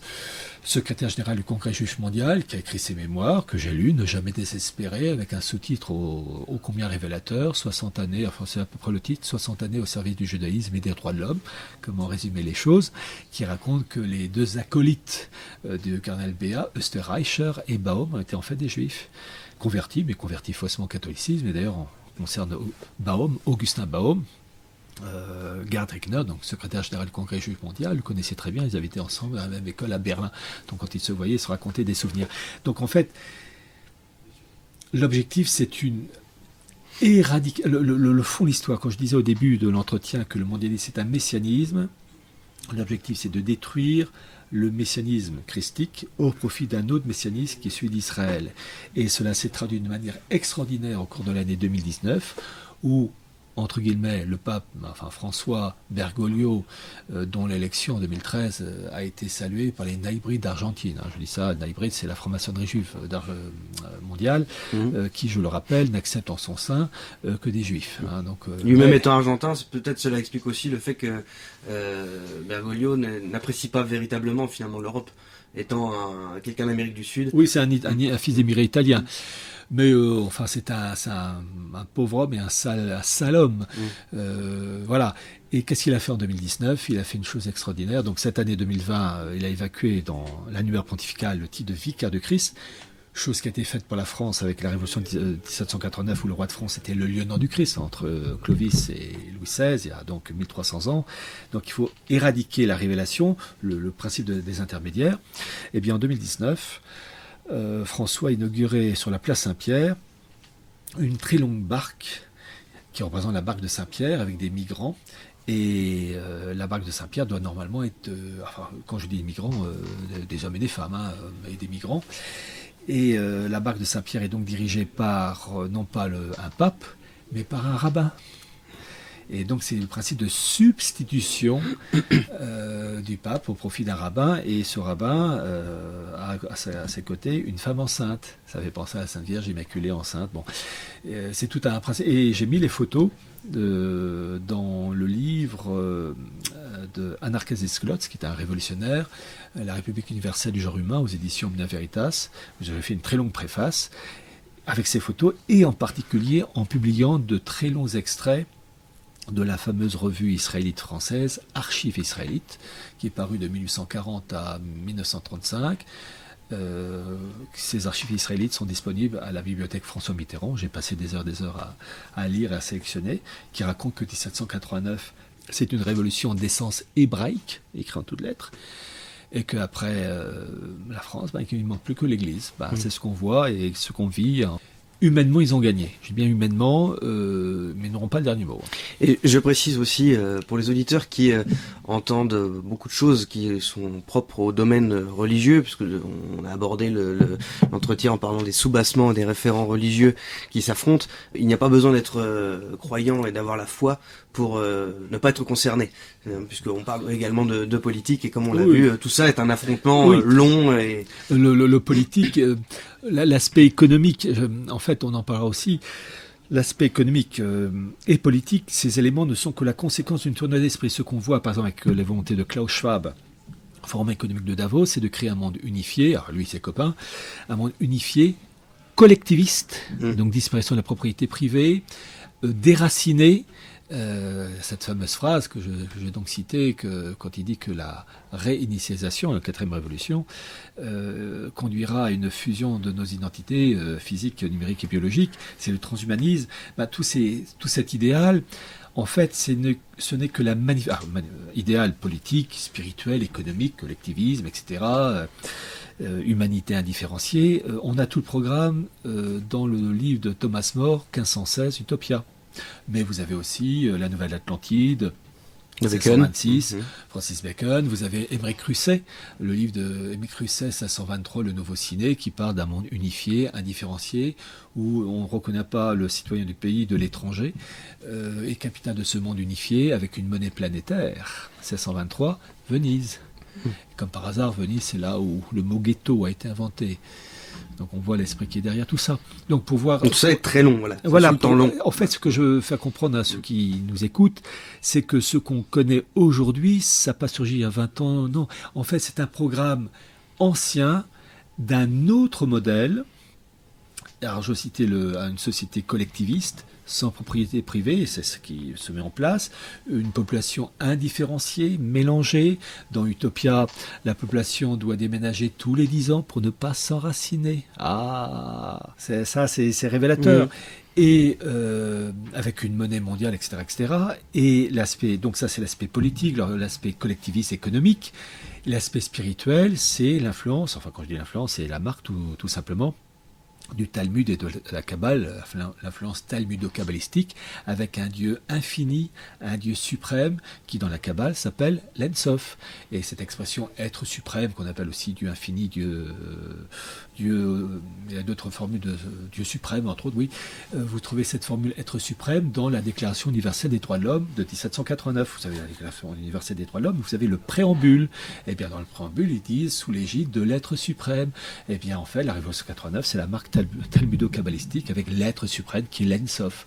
secrétaire général du Congrès juif mondial, qui a écrit ses mémoires, que j'ai lues, Ne jamais désespérer, avec un sous-titre ô combien révélateur, 60 années, enfin c'est à peu près le titre, 60 années au service du judaïsme et des droits de l'homme, comment résumer les choses, qui raconte que les deux acolytes de cardinal Béat, Österreicher et Baum, ont été en fait des juifs, convertis, mais convertis faussement au catholicisme, et d'ailleurs, en concerne Baum, Augustin Baum, Gerhard Rickner, donc secrétaire général du Congrès juif mondial, le connaissait très bien, ils avaient été ensemble à la même école à Berlin, donc quand ils se voyaient, ils se racontaient des souvenirs. Donc en fait, l'objectif c'est une le fond de l'histoire. Quand je disais au début de l'entretien que le mondialisme c'est un messianisme, l'objectif c'est de détruire le messianisme christique au profit d'un autre messianisme qui est celui d'Israël. Et cela s'est traduit de manière extraordinaire au cours de l'année 2019, où entre guillemets, le pape, enfin François Bergoglio, dont l'élection en 2013 a été saluée par les Naïbrides d'Argentine. Je dis ça, Naïbride, c'est la franc-maçonnerie juive mondiale, qui, je le rappelle, n'accepte en son sein que des juifs. Lui-même étant argentin, peut-être cela explique aussi le fait que Bergoglio n'apprécie pas véritablement finalement l'Europe. étant quelqu'un d'Amérique du Sud. Oui, c'est un fils d'émigré italien. Mais enfin, c'est un pauvre homme et un sale homme. Voilà. Et qu'est-ce qu'il a fait en 2019 ? Il a fait une chose extraordinaire. Donc cette année 2020, il a évacué dans l'annuaire pontifical le titre de vicaire de Christ, chose qui a été faite pour la France avec la Révolution de 1789 où le roi de France était le lieutenant du Christ entre Clovis et Louis XVI, il y a donc 1300 ans. Donc il faut éradiquer la révélation, le principe des intermédiaires. Et bien en 2019, François a inauguré sur la place Saint-Pierre une très longue barque qui représente la barque de Saint-Pierre avec des migrants. Et la barque de Saint-Pierre doit normalement être, enfin, quand je dis des migrants, des hommes et des femmes, et des migrants. Et la barque de Saint-Pierre est donc dirigée par, non pas un pape, mais par un rabbin. Et donc c'est le principe de substitution du pape au profit d'un rabbin. Et ce rabbin a à ses côtés une femme enceinte. Ça fait penser à la Sainte Vierge Immaculée enceinte. Bon, c'est tout un principe. Et j'ai mis les photos dans le livre de Anarchès Klotz, qui est un révolutionnaire, La République universelle du genre humain, aux éditions Omnia Veritas. J'avais fait une très longue préface avec ces photos, et en particulier en publiant de très longs extraits de la fameuse revue israélite française Archives israélites, qui est parue de 1840 à 1935. Ces archives israélites sont disponibles à la bibliothèque François Mitterrand. J'ai passé des heures à lire et à sélectionner, qui raconte que 1789, c'est une révolution d'essence hébraïque, écrite en toutes lettres, et qu'après la France, il ne manque plus que l'Église. C'est ce qu'on voit et ce qu'on vit. Humainement, ils ont gagné. Je dis bien humainement, mais ils n'auront pas le dernier mot. Et je précise aussi, pour les auditeurs qui entendent beaucoup de choses qui sont propres au domaine religieux, puisque on a abordé l'entretien en parlant des soubassements et des référents religieux qui s'affrontent, il n'y a pas besoin d'être croyant et d'avoir la foi pour ne pas être concerné, puisqu'on parle également de politique, et comme on l'a vu, tout ça est un affrontement long. Et le politique, l'aspect économique, en fait on en parlera aussi, l'aspect économique et politique, ces éléments ne sont que la conséquence d'une tournure d'esprit. Ce qu'on voit par exemple avec les volontés de Klaus Schwab, Forum économique de Davos, c'est de créer un monde unifié, alors lui et ses copains, un monde unifié, collectiviste, donc disparition de la propriété privée, déraciné. Cette fameuse phrase que j'ai donc citée, quand il dit que la réinitialisation, la 4e révolution, conduira à une fusion de nos identités physiques, numériques et biologiques, c'est le transhumanisme. Tout cet idéal, en fait, ce n'est que idéal politique, spirituel, économique, collectivisme, etc., humanité indifférenciée. On a tout le programme dans le livre de Thomas More, 1516, Utopia. Mais vous avez aussi la Nouvelle Atlantide, 1626, Francis Bacon. Vous avez Émeric Russet, le livre de Émeric Russet, 1623, Le Nouveau Ciné, qui parle d'un monde unifié, indifférencié, où on ne reconnaît pas le citoyen du pays de l'étranger, et capitaine de ce monde unifié avec une monnaie planétaire. 1623, Venise. Comme par hasard, Venise, c'est là où le mot ghetto a été inventé. Donc on voit l'esprit qui est derrière tout ça. Donc pour voir. Tout ça est très long, voilà. Temps long. En fait, ce que je veux faire comprendre à ceux qui nous écoutent, c'est que ce qu'on connaît aujourd'hui, ça n'a pas surgi il y a 20 ans. Non. En fait, c'est un programme ancien d'un autre modèle. Alors je citais une société collectiviste, sans propriété privée, c'est ce qui se met en place, une population indifférenciée, mélangée. Dans Utopia, la population doit déménager tous les 10 ans pour ne pas s'enraciner. C'est révélateur. Et avec une monnaie mondiale, etc., etc. Et l'aspect, donc ça c'est l'aspect politique, l'aspect collectiviste économique. L'aspect spirituel, c'est l'influence, enfin quand je dis l'influence, c'est la marque tout simplement, du Talmud et de la Kabbale, l'influence talmudo-kabbalistique, avec un Dieu infini, un Dieu suprême, qui dans la Kabbale s'appelle l'Ensof. Et cette expression être suprême, qu'on appelle aussi Dieu infini, Dieu, il y a d'autres formules de Dieu suprême, entre autres, oui. Vous trouvez cette formule être suprême dans la Déclaration universelle des droits de l'homme de 1789. Vous savez, la Déclaration universelle des droits de l'homme, vous avez le préambule. Et bien, dans le préambule, ils disent sous l'égide de l'être suprême. Et bien, en fait, la Révolution 89, c'est la marque talmudo-kabbalistique avec l'être suprême qui est l'Ensof.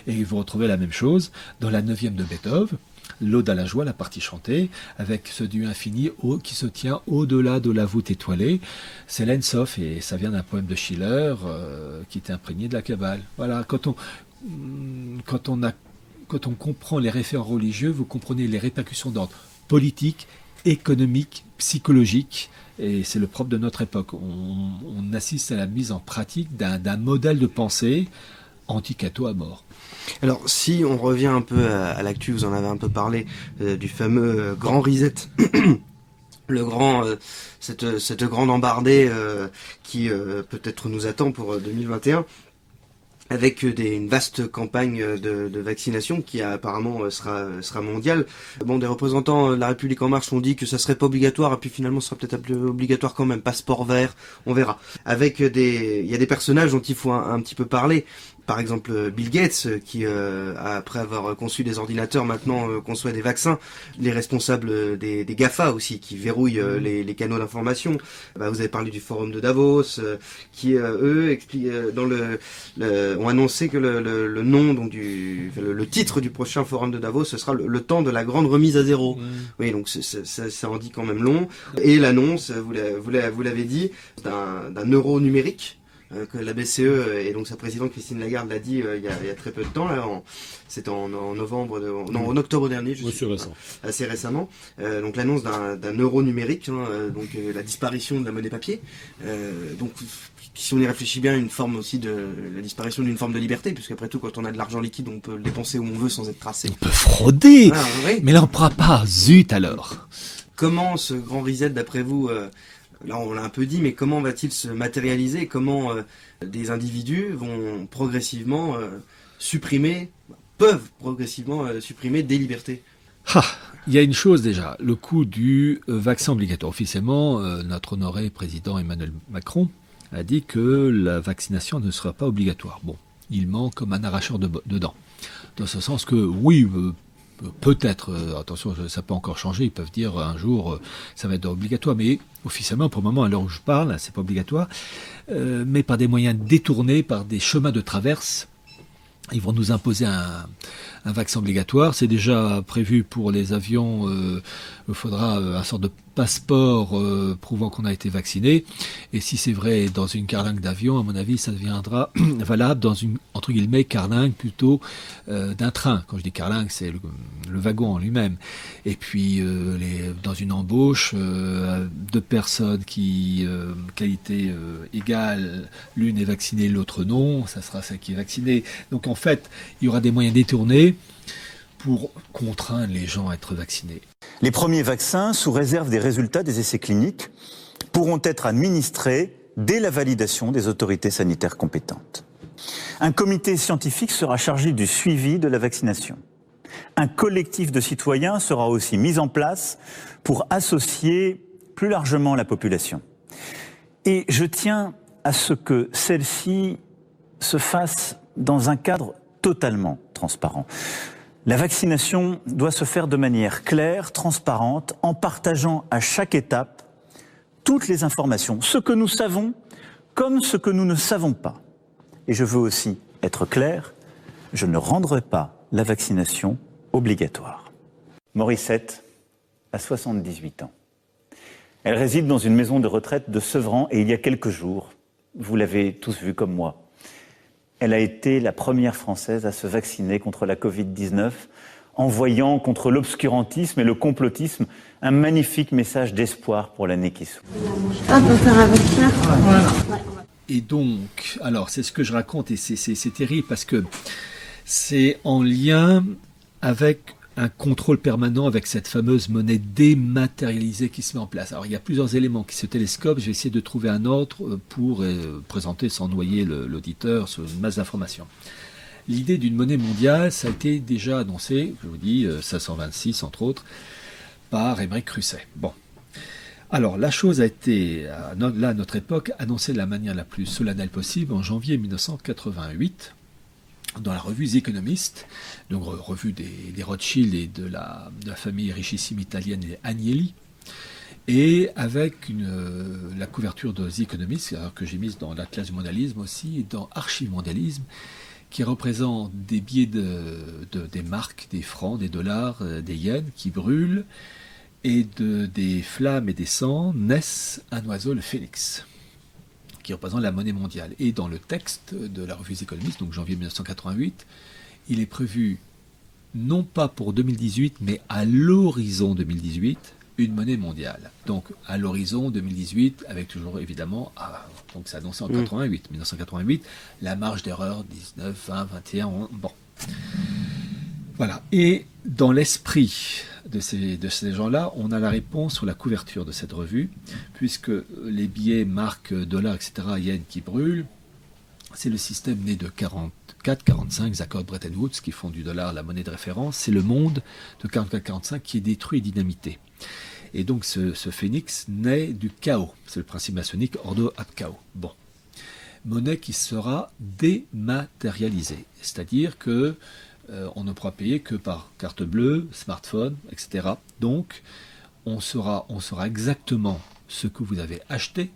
Et vous retrouvez la même chose dans la 9e de Beethoven, l'Ode à la joie, la partie chantée, avec ce Dieu infini qui se tient au-delà de la voûte étoilée. C'est l'Ensof, et ça vient d'un poème de Schiller qui était imprégné de la Kabbale. Voilà, quand on comprend les référents religieux, vous comprenez les répercussions d'ordre politique, économique, psychologique, et c'est le propre de notre époque. On assiste à la mise en pratique d'un modèle de pensée anti-catho à mort. Alors, si on revient un peu à l'actu, vous en avez un peu parlé, du fameux grand reset, cette grande embardée qui peut-être nous attend pour 2021, avec une vaste campagne de vaccination qui apparemment sera mondiale. Bon, des représentants de La République En Marche ont dit que ça serait pas obligatoire, et puis finalement ce sera peut-être obligatoire quand même, passeport vert, on verra. Il y a des personnages dont il faut un petit peu parler. Par exemple, Bill Gates, qui, après avoir conçu des ordinateurs, maintenant conçoit des vaccins. Les responsables des GAFA aussi, qui verrouillent les canaux d'information. Vous avez parlé du forum de Davos, qui, eux, ont annoncé que le nom, donc le titre du prochain forum de Davos, ce sera le temps de la grande remise à zéro. Oui, donc ça en dit quand même long. Et l'annonce, vous l'avez dit, d'un euro numérique. Que la BCE et donc sa présidente Christine Lagarde l'a dit il y a très peu de temps, là, c'était en en octobre dernier, assez récemment. Donc l'annonce d'un euro numérique, donc la disparition de la monnaie papier. Donc si on y réfléchit bien, une forme aussi de la disparition d'une forme de liberté, puisqu'après tout, quand on a de l'argent liquide, on peut le dépenser où on veut sans être tracé. On peut frauder, oui. Mais là on ne pourra pas. Zut alors. Comment ce grand reset, d'après vous, là on l'a un peu dit, mais comment va-t-il se matérialiser? Comment des individus vont progressivement peuvent progressivement supprimer des libertés? Il y a une chose déjà, le coût du vaccin obligatoire. Officiellement, notre honoré président Emmanuel Macron a dit que la vaccination ne sera pas obligatoire. Bon, il ment comme un arracheur de dents. Dans ce sens que, oui, peut-être, attention, ça peut encore changer, ils peuvent dire un jour ça va être obligatoire, mais officiellement, pour le moment, à l'heure où je parle, c'est pas obligatoire, mais par des moyens détournés, par des chemins de traverse, ils vont nous imposer un vaccin obligatoire. C'est déjà prévu pour les avions, il faudra un sort de passeport prouvant qu'on a été vacciné. Et si c'est vrai dans une carlingue d'avion, à mon avis, ça deviendra valable dans une, entre guillemets, carlingue plutôt d'un train. Quand je dis carlingue, c'est le wagon en lui-même. Et puis, dans une embauche, deux personnes qui, qualité égale, l'une est vaccinée, l'autre non, ça sera celle qui est vaccinée. Donc en fait, il y aura des moyens détournés pour contraindre les gens à être vaccinés. Les premiers vaccins, sous réserve des résultats des essais cliniques, pourront être administrés dès la validation des autorités sanitaires compétentes. Un comité scientifique sera chargé du suivi de la vaccination. Un collectif de citoyens sera aussi mis en place pour associer plus largement la population. Et je tiens à ce que celle-ci se fasse dans un cadre totalement transparent. La vaccination doit se faire de manière claire, transparente, en partageant à chaque étape toutes les informations, ce que nous savons comme ce que nous ne savons pas. Et je veux aussi être clair, je ne rendrai pas la vaccination obligatoire. Morissette a 78 ans. Elle réside dans une maison de retraite de Sevran et il y a quelques jours, vous l'avez tous vu comme moi, elle a été la première Française à se vacciner contre la Covid-19, envoyant contre l'obscurantisme et le complotisme un magnifique message d'espoir pour l'année qui s'ouvre. Ah, on peut faire un vaccin. Voilà. Et donc, alors c'est ce que je raconte et c'est terrible parce que c'est en lien avec un contrôle permanent avec cette fameuse monnaie dématérialisée qui se met en place. Alors il y a plusieurs éléments qui se télescopent, je vais essayer de trouver un autre pour présenter sans noyer l'auditeur sur une masse d'informations. L'idée d'une monnaie mondiale, ça a été déjà annoncé, je vous dis, 1526 entre autres, par Émeric Crusset. Bon. Alors la chose a été, là à notre époque, annoncée de la manière la plus solennelle possible en janvier 1988, dans la revue The Economist, donc revue des Rothschild et de la famille richissime italienne des Agnelli, et avec la couverture de The Economist, que j'ai mise dans l'Atlas du mondialisme aussi, et dans Archive Mondialisme, qui représente des billets des marques, des francs, des dollars, des yens qui brûlent, et des flammes et des sangs naissent un oiseau, le phénix, qui représente la monnaie mondiale. Et dans le texte de la revue des économistes, donc janvier 1988, il est prévu, non pas pour 2018, mais à l'horizon 2018, une monnaie mondiale. Donc à l'horizon 2018, avec toujours évidemment, donc c'est annoncé en 1988, la marge d'erreur 19, 20, 21, bon. Voilà. Et dans l'esprit de ces gens-là, on a la réponse sur la couverture de cette revue, puisque les billets, marques, dollars, etc., yens qui brûlent, c'est le système né de 44-45, accords de Bretton Woods, qui font du dollar la monnaie de référence. C'est le monde de 44-45 qui est détruit et dynamité. Et donc ce phénix naît du chaos. C'est le principe maçonnique, ordo ab chaos. Bon. Monnaie qui sera dématérialisée. C'est-à-dire que on ne pourra payer que par carte bleue, smartphone, etc. Donc, on saura exactement ce que vous avez acheté,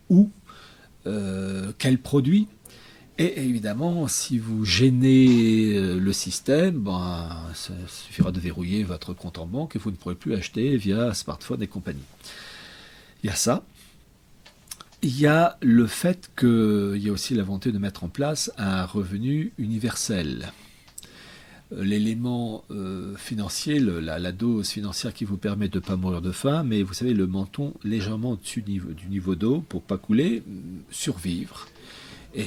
où, quel produit. Et évidemment, si vous gênez le système, ça suffira de verrouiller votre compte en banque et vous ne pourrez plus acheter via smartphone et compagnie. Il y a ça. Il y a le fait qu'il y a aussi la volonté de mettre en place un revenu universel. L'élément financier, la dose financière qui vous permet de ne pas mourir de faim, mais vous savez, le menton légèrement au-dessus du niveau d'eau pour ne pas couler, survivre. Et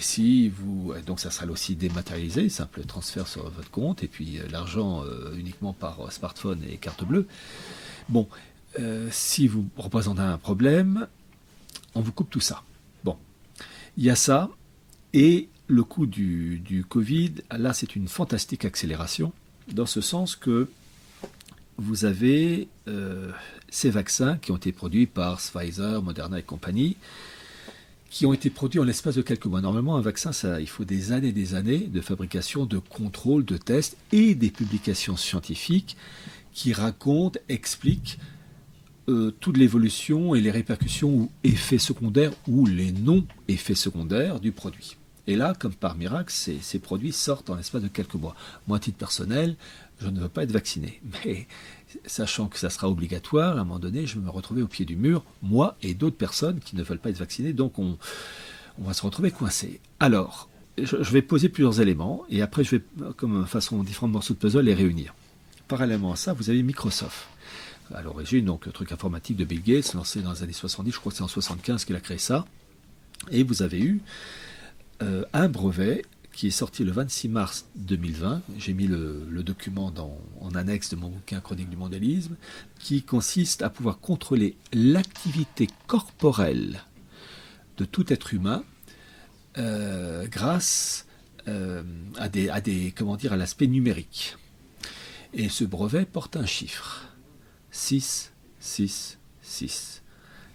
donc ça sera aussi dématérialisé, simple transfert sur votre compte, et puis l'argent uniquement par smartphone et carte bleue. Bon, si vous représentez un problème, on vous coupe tout ça. Bon, il y a ça, et le coup du Covid, là c'est une fantastique accélération, dans ce sens que vous avez ces vaccins qui ont été produits par Pfizer, Moderna et compagnie, qui ont été produits en l'espace de quelques mois. Normalement, un vaccin, il faut des années de fabrication, de contrôle, de tests et des publications scientifiques qui racontent, expliquent toute l'évolution et les répercussions ou effets secondaires ou les non-effets secondaires du produit. Et là, comme par miracle, ces produits sortent en l'espace de quelques mois. Moi, à titre personnel, je ne veux pas être vacciné. Mais sachant que ça sera obligatoire, à un moment donné, je vais me retrouver au pied du mur, moi et d'autres personnes qui ne veulent pas être vaccinées. Donc, on va se retrouver coincés. Alors, je vais poser plusieurs éléments et après, je vais, comme façon différents morceaux de puzzle, les réunir. Parallèlement à ça, vous avez Microsoft. À l'origine, donc, le truc informatique de Bill Gates, lancé dans les années 70, je crois que c'est en 75 qu'il a créé ça. Et vous avez eu un brevet qui est sorti le 26 mars 2020. J'ai mis le document en annexe de mon bouquin Chronique du mondialisme, qui consiste à pouvoir contrôler l'activité corporelle de tout être humain grâce à l'aspect numérique. Et ce brevet porte un chiffre. 666.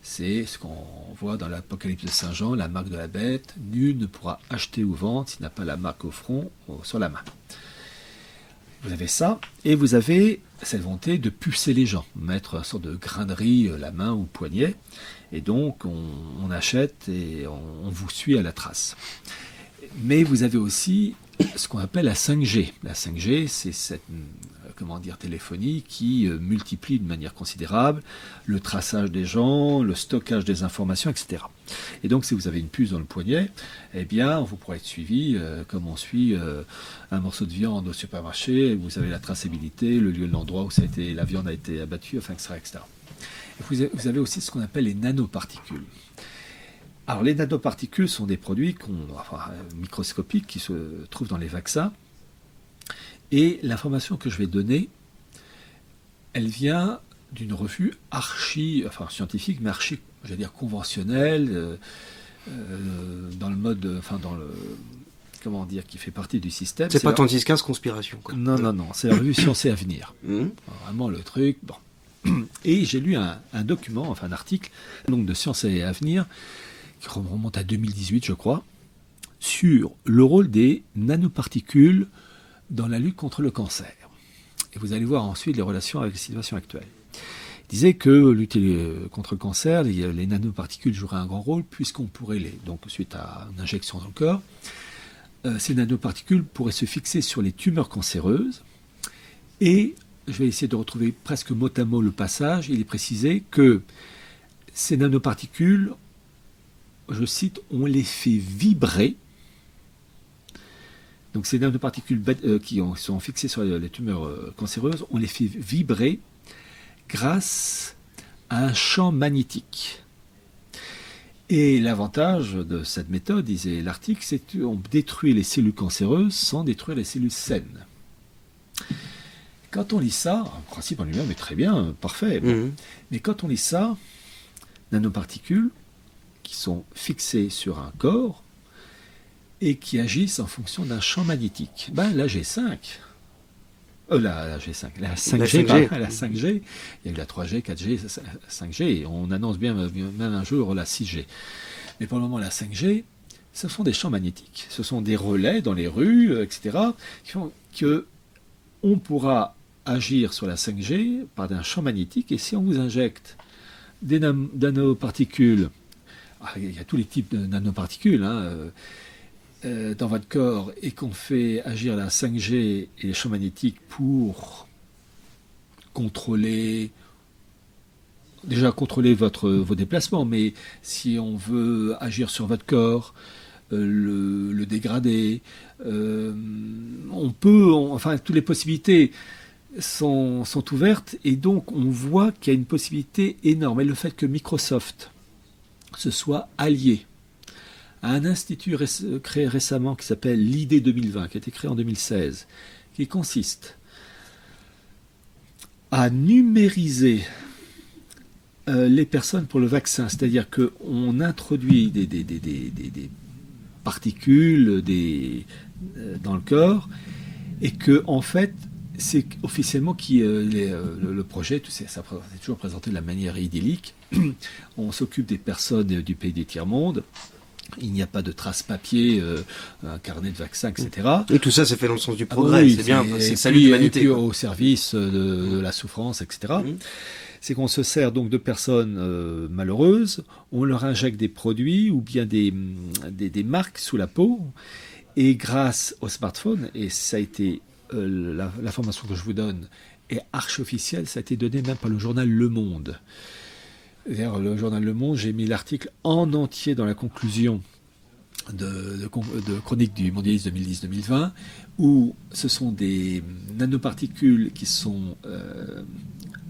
C'est ce qu'on voit dans l'Apocalypse de Saint Jean, la marque de la bête. Nul ne pourra acheter ou vendre s'il n'a pas la marque au front ou sur la main. Vous avez ça, et vous avez cette volonté de pucer les gens, mettre une sorte de grain de riz la main ou le poignet, et donc on achète et on vous suit à la trace. Mais vous avez aussi ce qu'on appelle la 5G. La 5G, c'est cette téléphonie qui multiplie de manière considérable le traçage des gens, le stockage des informations, etc. Et donc, si vous avez une puce dans le poignet, eh bien, vous pourrez être suivi comme on suit un morceau de viande au supermarché. Vous avez la traçabilité, le lieu de l'endroit où la viande a été abattue, etc. Et vous avez aussi ce qu'on appelle les nanoparticules. Alors, les nanoparticules sont des produits microscopiques qui se trouvent dans les vaccins. Et l'information que je vais donner, elle vient d'une revue scientifique, mais conventionnelle, dans le mode, qui fait partie du système. C'est pas 3615 conspiration, quoi. Non, c'est la revue Science et Avenir. Vraiment le truc, bon. Et j'ai lu un document, un article, donc de Science et Avenir, qui remonte à 2018, je crois, sur le rôle des nanoparticules dans la lutte contre le cancer. Et vous allez voir ensuite les relations avec la situation actuelle. Il disait que lutter contre le cancer, les nanoparticules joueraient un grand rôle, puisqu'on pourrait donc suite à une injection dans le corps, ces nanoparticules pourraient se fixer sur les tumeurs cancéreuses. Et je vais essayer de retrouver presque mot à mot le passage. Il est précisé que ces nanoparticules, je cite, on les fait vibrer. Donc ces nanoparticules qui sont fixées sur les tumeurs cancéreuses, on les fait vibrer grâce à un champ magnétique. Et l'avantage de cette méthode, disait l'article, c'est qu'on détruit les cellules cancéreuses sans détruire les cellules saines. Quand on lit ça, en principe en lui-même est très bien, parfait. Bon. Mais quand on lit ça, nanoparticules qui sont fixées sur un corps et qui agissent en fonction d'un champ magnétique. La G5, la 5G, il y a eu la 3G, 4G, 5G, et on annonce bien même un jour la 6G. Mais pour le moment, la 5G, ce sont des champs magnétiques, ce sont des relais dans les rues, etc., qui font qu'on pourra agir sur la 5G par un champ magnétique, et si on vous injecte des nanoparticules, il y a tous les types de nanoparticules, dans votre corps, et qu'on fait agir la 5G et les champs magnétiques pour contrôler vos déplacements, mais si on veut agir sur votre corps, le dégrader, toutes les possibilités sont ouvertes, et donc on voit qu'il y a une possibilité énorme. Et le fait que Microsoft se soit allié à un institut créé récemment qui s'appelle l'ID 2020, qui a été créé en 2016, qui consiste à numériser les personnes pour le vaccin, c'est-à-dire qu'on introduit des particules dans le corps, et que en fait c'est officiellement le projet, ça c'est toujours présenté de la manière idyllique. On s'occupe des personnes du pays des tiers-mondes. Il n'y a pas de traces papier, un carnet de vaccins, etc. Et tout ça, c'est fait dans le sens du progrès. C'est bien, c'est le salut de l'humanité. Et puis au service de la souffrance, etc. C'est qu'on se sert donc de personnes malheureuses, on leur injecte des produits ou bien des marques sous la peau, et grâce au smartphone, et ça a été l'information que je vous donne est archi-officielle, ça a été donné même par le journal Le Monde. D'ailleurs, le journal Le Monde, j'ai mis l'article en entier dans la conclusion de chronique du mondialiste 2010-2020, où ce sont des nanoparticules qui sont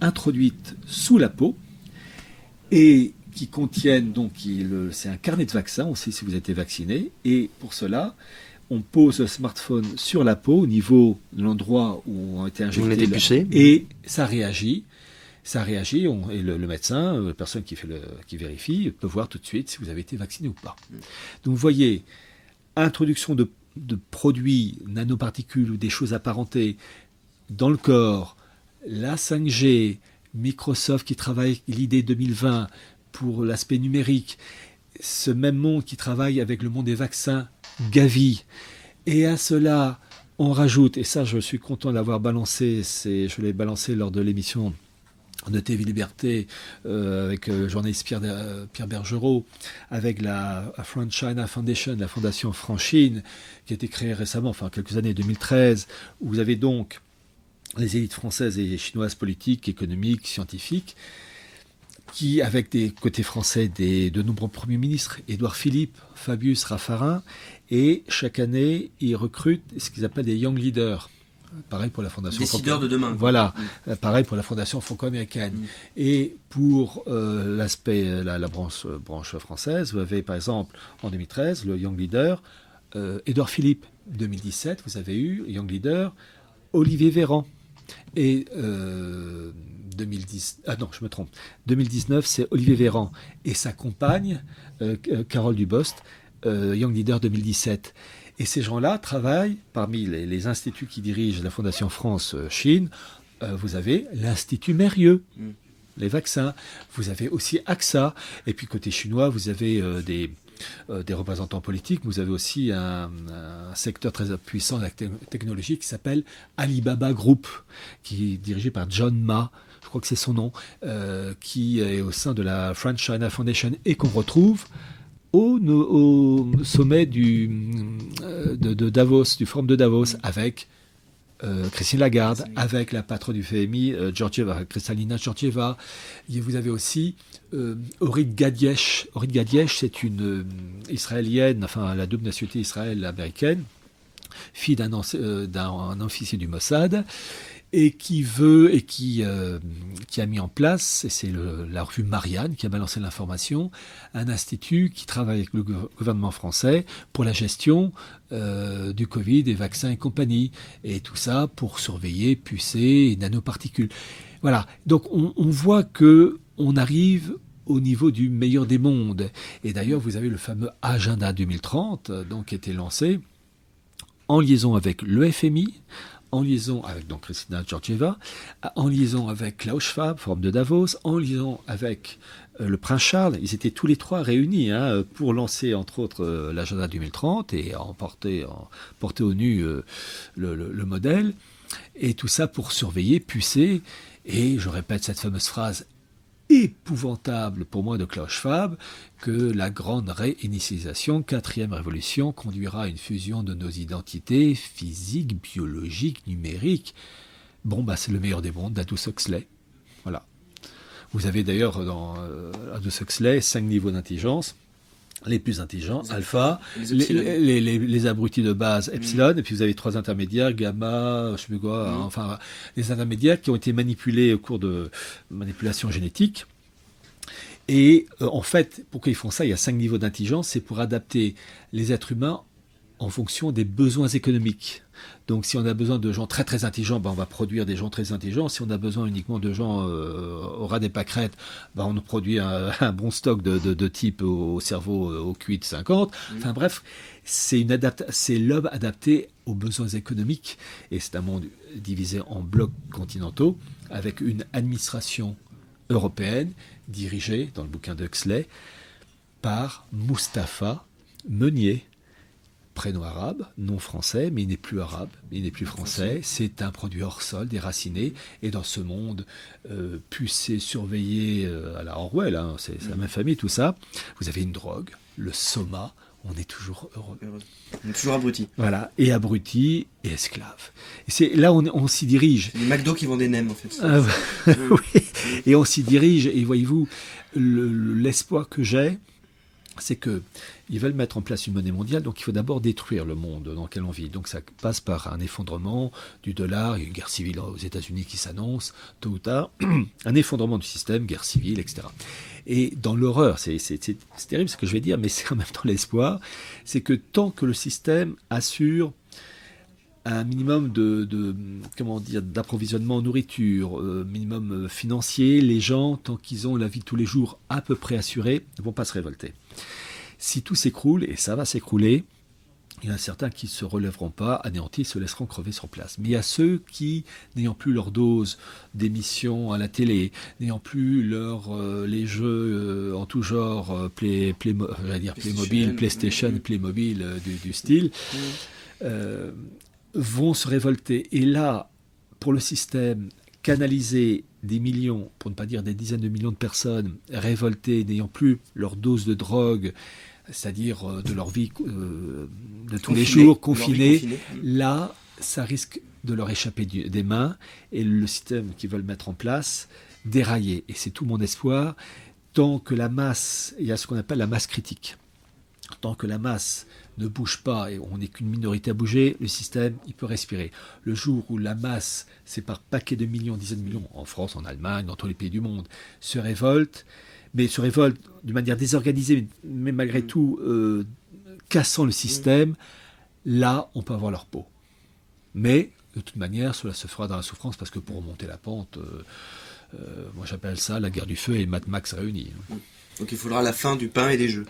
introduites sous la peau et qui contiennent, c'est un carnet de vaccin, on sait si vous avez été vacciné, et pour cela, on pose le smartphone sur la peau, au niveau de l'endroit où on a été injecté, et ça réagit. Et le médecin, la personne qui vérifie, peut voir tout de suite si vous avez été vacciné ou pas. Donc vous voyez, introduction de produits, nanoparticules ou des choses apparentées dans le corps, la 5G, Microsoft qui travaille l'ID 2020 pour l'aspect numérique, ce même monde qui travaille avec le monde des vaccins, Gavi, et à cela on rajoute, et ça je suis content d'avoir balancé, je l'ai balancé lors de l'émission de TV Liberté avec le journaliste Pierre Bergerot, avec la Front China Foundation, la fondation Franchine, qui a été créée récemment, quelques années, 2013, où vous avez donc les élites françaises et chinoises politiques, économiques, scientifiques, qui, avec des côtés français, de nombreux premiers ministres, Édouard Philippe, Fabius Raffarin, et chaque année, ils recrutent ce qu'ils appellent des Young Leaders. Pareil pour la fondation décideurs de demain. Voilà, pareil pour la fondation franco-américaine. Et pour l'aspect, la branche française, vous avez par exemple en 2013 le Young Leader Édouard Philippe. 2017, vous avez eu Young Leader Olivier Véran. Et 2019, c'est Olivier Véran et sa compagne Carole Dubost, Young Leader 2017. Et ces gens-là travaillent parmi les instituts qui dirigent la Fondation France-Chine. Vous avez l'Institut Mérieux, les vaccins. Vous avez aussi AXA. Et puis côté chinois, vous avez des représentants politiques. Vous avez aussi un secteur très puissant de la technologie qui s'appelle Alibaba Group, qui est dirigé par John Ma, je crois que c'est son nom, qui est au sein de la French China Foundation et qu'on retrouve au sommet de Davos, du forum de Davos, avec Christine Lagarde, avec la patronne du FMI, Georgieva, Kristalina Georgieva. Et vous avez aussi Orit Gadiesh. Orit Gadiesh, c'est une israélienne, enfin la double nationalité israél-américaine, fille d'un officier du Mossad, et qui a mis en place, et c'est la revue Marianne qui a balancé l'information, un institut qui travaille avec le gouvernement français pour la gestion du Covid, des vaccins et compagnie, et tout ça pour surveiller pucées et nanoparticules. Voilà, donc on voit que on arrive au niveau du meilleur des mondes. Et d'ailleurs, vous avez le fameux Agenda 2030, donc qui a été lancé en liaison avec le FMI, en liaison avec donc Kristalina Georgieva, en liaison avec Klaus Schwab, forum de Davos, en liaison avec le prince Charles. Ils étaient tous les trois réunis pour lancer entre autres l'agenda 2030 et porter au nu le modèle. Et tout ça pour surveiller, pucer, et je répète cette fameuse phrase épouvantable pour moi de Klaus Schwab, que la grande réinitialisation, 4e révolution, conduira à une fusion de nos identités physiques, biologiques, numériques. Bon, c'est le meilleur des mondes d'Aldous Huxley. Voilà. Vous avez d'ailleurs dans Aldous Huxley 5 niveaux d'intelligence. Les plus intelligents, alpha, les abrutis de base, epsilon, et puis vous avez 3 intermédiaires, gamma, je sais plus quoi, enfin, les intermédiaires qui ont été manipulés au cours de manipulation génétique. Et en fait, pourquoi ils font ça? Il y a 5 niveaux d'intelligence, c'est pour adapter les êtres humains en fonction des besoins économiques. Donc si on a besoin de gens très très intelligents, on va produire des gens très intelligents. Si on a besoin uniquement de gens au ras des pâquerettes, on produit un bon stock de type au cerveau au QI de 50. Enfin bref, c'est l'homme adapté aux besoins économiques. Et c'est un monde divisé en blocs continentaux avec une administration européenne dirigée, dans le bouquin d'Huxley, par Mustapha Meunier. Prénom arabe, non français, mais il n'est plus arabe, il n'est plus français. C'est un produit hors sol, déraciné, et dans ce monde pucé, surveillé à la Orwell, c'est la même famille, tout ça. Vous avez une drogue, le soma, on est toujours heureux. On est toujours abruti. Voilà, et abruti et esclave. Et c'est là on s'y dirige. Les McDo qui vendent des nems, en fait. Oui, et on s'y dirige, et voyez-vous, l'espoir que j'ai, c'est qu'ils veulent mettre en place une monnaie mondiale, donc il faut d'abord détruire le monde dans lequel on vit. Donc ça passe par un effondrement du dollar, une guerre civile aux États-Unis qui s'annonce, tôt ou tard, un effondrement du système, guerre civile, etc. Et dans l'horreur, c'est terrible ce que je vais dire, mais c'est en même temps l'espoir, c'est que tant que le système assure un minimum d'approvisionnement en nourriture, minimum financier, les gens, tant qu'ils ont la vie de tous les jours à peu près assurée, ne vont pas se révolter. Si tout s'écroule, et ça va s'écrouler, il y en a certains qui ne se relèveront pas, anéantis, se laisseront crever sur place. Mais il y a ceux qui, n'ayant plus leur dose d'émissions à la télé, n'ayant plus les jeux en tout genre, Playmobil, PlayStation, Playmobil du style, vont se révolter. Et là, pour le système, canaliser des millions, pour ne pas dire des dizaines de millions de personnes révoltées, n'ayant plus leur dose de drogue, c'est-à-dire de leur vie de tous les jours, confinée, là, ça risque de leur échapper des mains, et le système qu'ils veulent mettre en place, dérailler. Et c'est tout mon espoir, tant que la masse, il y a ce qu'on appelle la masse critique, tant que la masse ne bouge pas et on n'est qu'une minorité à bouger, le système, il peut respirer. Le jour où la masse, c'est par paquets de millions, dizaines de millions, en France, en Allemagne, dans tous les pays du monde, se révolte, mais se révolte d'une manière désorganisée, mais malgré tout cassant le système, là, on peut avoir leur peau. Mais, de toute manière, cela se fera dans la souffrance, parce que pour remonter la pente, moi j'appelle ça la guerre du feu et Mad Max réunis. Donc il faudra la fin du pain et des jeux.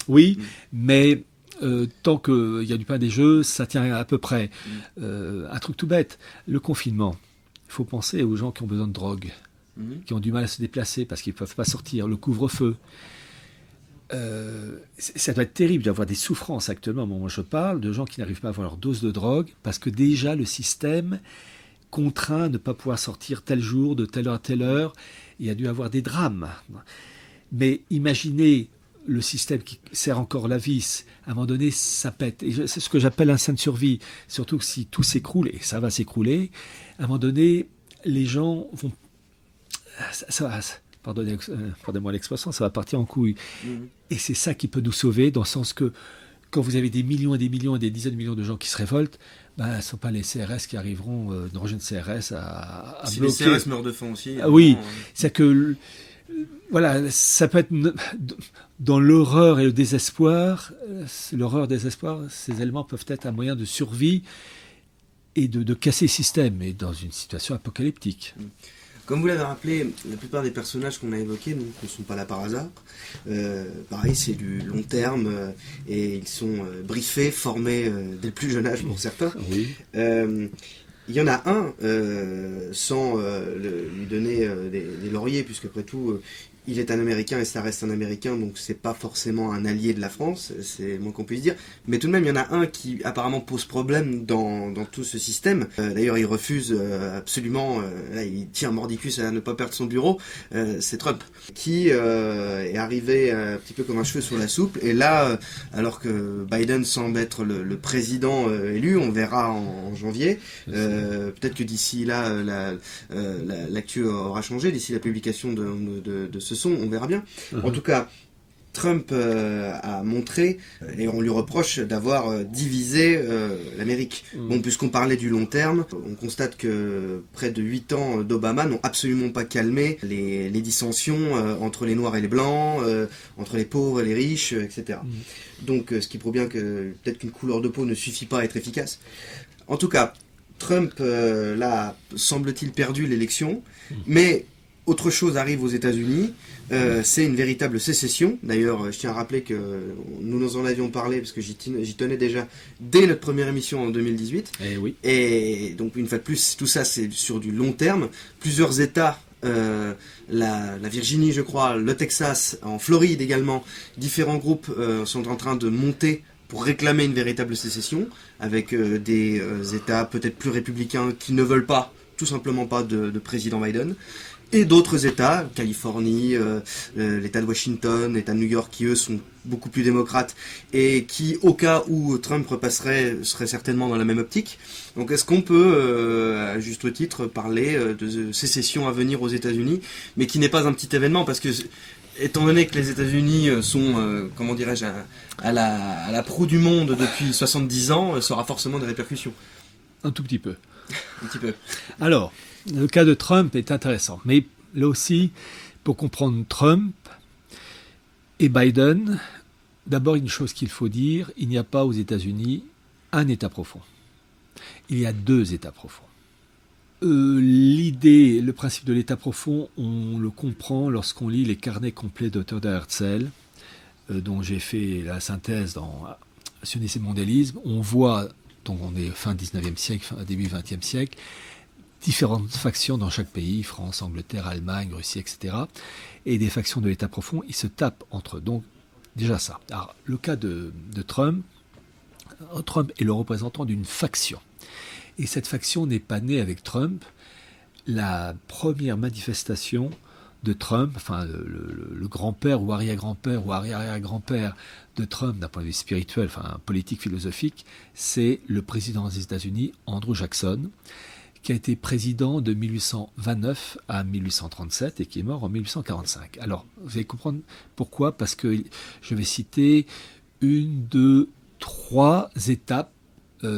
Oui, mais tant qu'il y a du pain et des jeux, ça tient à peu près. Un truc tout bête, le confinement. Il faut penser aux gens qui ont besoin de drogue, qui ont du mal à se déplacer parce qu'ils ne peuvent pas sortir, le couvre-feu. Ça doit être terrible d'avoir des souffrances actuellement. Moi, je parle de gens qui n'arrivent pas à avoir leur dose de drogue parce que déjà le système contraint de ne pas pouvoir sortir tel jour, de telle heure à telle heure. Il y a dû avoir des drames. Mais imaginez le système qui sert encore la vis, à un moment donné, ça pète. Et c'est ce que j'appelle un instinct de survie. Surtout que si tout s'écroule, et ça va s'écrouler, à un moment donné, les gens vont... pardonnez-moi l'expression, ça va partir en couille. Et c'est ça qui peut nous sauver, dans le sens que quand vous avez des millions et des millions et des dizaines de millions de gens qui se révoltent, ce ne sont pas les CRS qui arriveront, dans le CRS, à si bloquer. les CRS meurent de faim aussi. Oui, c'est que... Voilà, ça peut être dans l'horreur et le désespoir. L'horreur et le désespoir, ces éléments peuvent être un moyen de survie et de casser le système, et dans une situation apocalyptique. Comme vous l'avez rappelé, la plupart des personnages qu'on a évoqués ne sont pas là par hasard. Pareil, c'est du long terme et ils sont briefés, formés dès le plus jeune âge pour certains. Oui. Il y en a un, sans lui donner des lauriers, puisque après tout, il est un Américain et ça reste un Américain, donc c'est pas forcément un allié de la France, c'est moins qu'on puisse dire. Mais tout de même, il y en a un qui apparemment pose problème dans tout ce système. D'ailleurs, il refuse absolument, là, il tient mordicus à ne pas perdre son bureau, c'est Trump, qui est arrivé un petit peu comme un cheveu sur la soupe. Et là, alors que Biden semble être le président élu, on verra en janvier, peut-être que d'ici là, l'actu aura changé, d'ici la publication de ce son, on verra bien. En tout cas, Trump a montré, et on lui reproche d'avoir divisé l'Amérique. Bon, puisqu'on parlait du long terme, on constate que près de 8 ans d'Obama n'ont absolument pas calmé les dissensions entre les Noirs et les Blancs, entre les pauvres et les riches, etc. Donc, ce qui prouve bien que peut-être qu'une couleur de peau ne suffit pas à être efficace. En tout cas, Trump, là, semble-t-il perdu l'élection, mais autre chose arrive aux États-Unis, c'est une véritable sécession. D'ailleurs, je tiens à rappeler que nous en avions parlé, parce que j'y tenais déjà dès notre première émission en 2018. Et oui. Et donc, une fois de plus, tout ça, c'est sur du long terme. Plusieurs États, la Virginie, je crois, le Texas, en Floride également, différents groupes sont en train de monter pour réclamer une véritable sécession, avec des États peut-être plus républicains qui ne veulent pas, tout simplement pas, de président Biden. Et d'autres États, Californie, l'État de Washington, l'État de New York, qui eux sont beaucoup plus démocrates et qui, au cas où Trump repasserait, seraient certainement dans la même optique. Donc est-ce qu'on peut, à juste titre, parler de sécession à venir aux États-Unis, mais qui n'est pas un petit événement, parce que étant donné que les États-Unis sont, comment dirais-je, à la proue du monde depuis 70 ans, ça aura forcément des répercussions. Un tout petit peu. Un petit peu. Alors, le cas de Trump est intéressant. Mais là aussi, pour comprendre Trump et Biden, d'abord une chose qu'il faut dire, il n'y a pas aux États-Unis un État profond. Il y a 2 États profonds. L'idée, le principe de l'État profond, on le comprend lorsqu'on lit les carnets complets de Theodor Herzl, dont j'ai fait la synthèse dans Sionisme et mondialisme. On voit, donc on est fin 19e siècle, début 20e siècle, différentes factions dans chaque pays, France, Angleterre, Allemagne, Russie, etc. Et des factions de l'État profond, ils se tapent entre eux. Donc, déjà ça. Alors, le cas de Trump est le représentant d'une faction. Et cette faction n'est pas née avec Trump. La première manifestation de Trump, enfin le grand-père ou arrière-grand-père ou arrière-arrière-grand-père de Trump d'un point de vue spirituel, enfin politique, philosophique, c'est le président des États-Unis, Andrew Jackson, qui a été président de 1829 à 1837 et qui est mort en 1845. Alors, vous allez comprendre pourquoi, parce que je vais citer 1, 2, 3 étapes,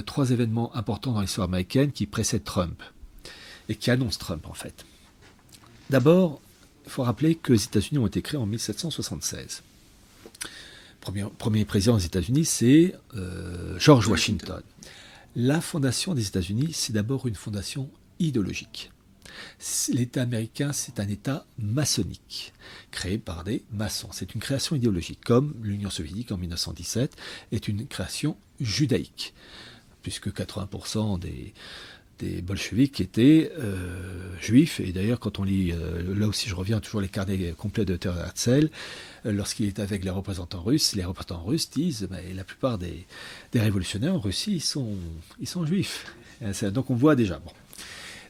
3 événements importants dans l'histoire américaine qui précèdent Trump et qui annoncent Trump en fait. D'abord, il faut rappeler que les États-Unis ont été créés en 1776. Premier président des États-Unis, c'est George Washington. La fondation des États-Unis, c'est d'abord une fondation idéologique. L'État américain, c'est un État maçonnique, créé par des maçons. C'est une création idéologique, comme l'Union soviétique en 1917 est une création judaïque, puisque 80% des bolcheviks étaient juifs. Et d'ailleurs, quand on lit, là aussi je reviens toujours les carnets complets de Theodor Herzl, lorsqu'il est avec les représentants russes disent mais la plupart des révolutionnaires en Russie, ils sont juifs. Donc on voit déjà. Bon.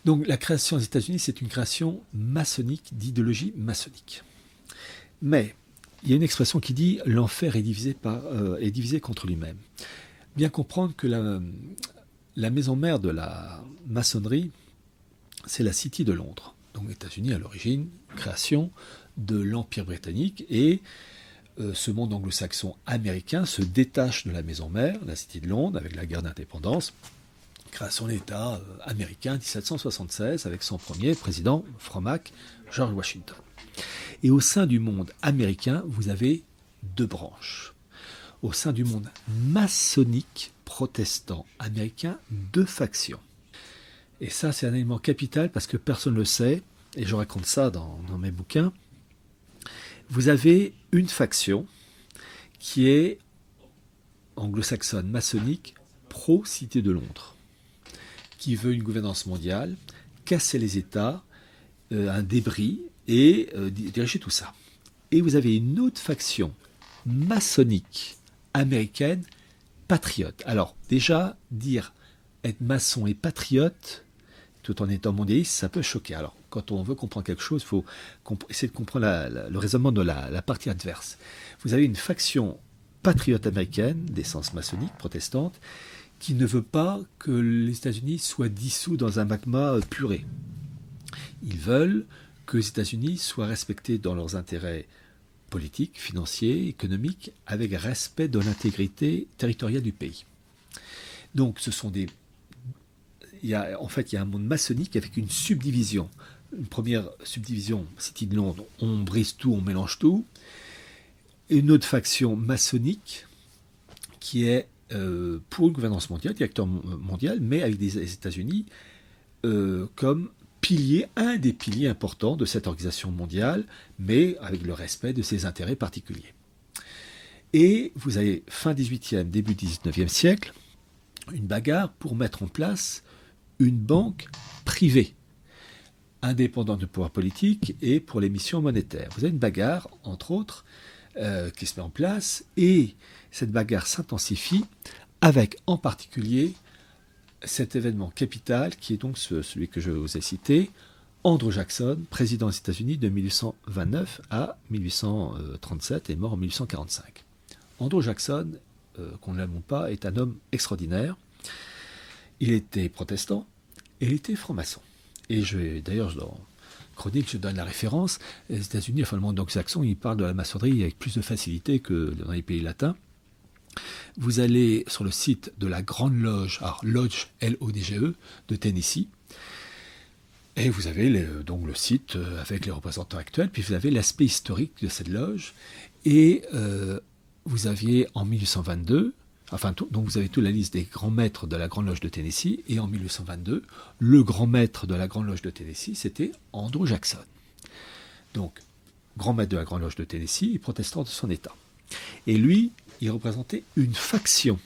Donc la création des États-Unis, c'est une création maçonnique, d'idéologie maçonnique. Mais il y a une expression qui dit « l'enfer est divisé contre lui-même ». Bien comprendre que la maison mère de la maçonnerie, c'est la City de Londres. Donc les États-Unis, à l'origine, création de l'Empire britannique, et ce monde anglo-saxon américain se détache de la maison mère, la City de Londres, avec la guerre d'indépendance, création de l'État américain 1776, avec son premier président, Fromac, George Washington. Et au sein du monde américain, vous avez deux branches. Au sein du monde maçonnique protestant américain, deux factions. Et ça, c'est un élément capital parce que personne ne le sait, et je raconte ça dans mes bouquins. Vous avez une faction qui est anglo-saxonne, maçonnique, pro-Cité de Londres, qui veut une gouvernance mondiale, casser les États, un débris, et diriger tout ça. Et vous avez une autre faction maçonnique américaine, patriote. Alors, déjà, dire être maçon et patriote, tout en étant mondialiste, ça peut choquer. Alors, quand on veut comprendre quelque chose, il faut essayer de comprendre le raisonnement de la partie adverse. Vous avez une faction patriote américaine, d'essence maçonnique, protestante, qui ne veut pas que les États-Unis soient dissous dans un magma puré. Ils veulent que les États-Unis soient respectés dans leurs intérêts politiques, financiers, économiques, avec respect de l'intégrité territoriale du pays. Donc, il y a un monde maçonnique avec une subdivision. Une première subdivision, City de Londres, on brise tout, on mélange tout. Une autre faction maçonnique qui est pour une gouvernance mondiale, directeur mondial, mais avec les États-Unis comme pilier, un des piliers importants de cette organisation mondiale, mais avec le respect de ses intérêts particuliers. Et vous avez fin 18e, début 19e siècle, une bagarre pour mettre en place une banque privée, indépendante du pouvoir politique et pour l'émission monétaire. Vous avez une bagarre, entre autres, qui se met en place, et cette bagarre s'intensifie avec en particulier cet événement capital qui est donc celui que je vous ai cité, Andrew Jackson, président des États-Unis de 1829 à 1837 et mort en 1845. Andrew Jackson, qu'on ne l'aime pas, est un homme extraordinaire. Il était protestant et il était franc-maçon. Et d'ailleurs, dans Chronique, je donne la référence. Les États-Unis, enfin le monde anglo-saxon, ils parlent de la maçonnerie avec plus de facilité que dans les pays latins. Vous allez sur le site de la Grande Loge, alors Lodge, L-O-D-G-E, de Tennessee, et vous avez donc le site avec les représentants actuels, puis vous avez l'aspect historique de cette loge, et vous aviez en 1822, donc vous avez toute la liste des grands maîtres de la Grande Loge de Tennessee, et en 1822, le grand maître de la Grande Loge de Tennessee, c'était Andrew Jackson. Donc, grand maître de la Grande Loge de Tennessee et protestant de son État. Et lui, il représentait une faction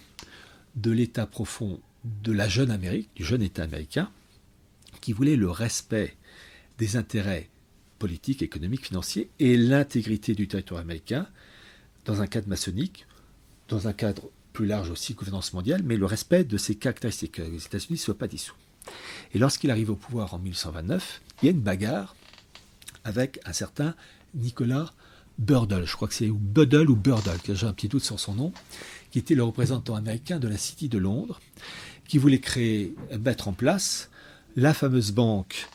de l'État profond de la jeune Amérique, du jeune État américain, qui voulait le respect des intérêts politiques, économiques, financiers et l'intégrité du territoire américain dans un cadre maçonnique, dans un cadre plus large aussi, gouvernance mondiale, mais le respect de ces caractéristiques, que les États-Unis ne soient pas dissous. Et lorsqu'il arrive au pouvoir en 1829, il y a une bagarre avec un certain Nicolas Burdell, je crois que c'est Buddle ou Burdell, j'ai un petit doute sur son nom, qui était le représentant américain de la City de Londres, qui voulait mettre en place la fameuse banque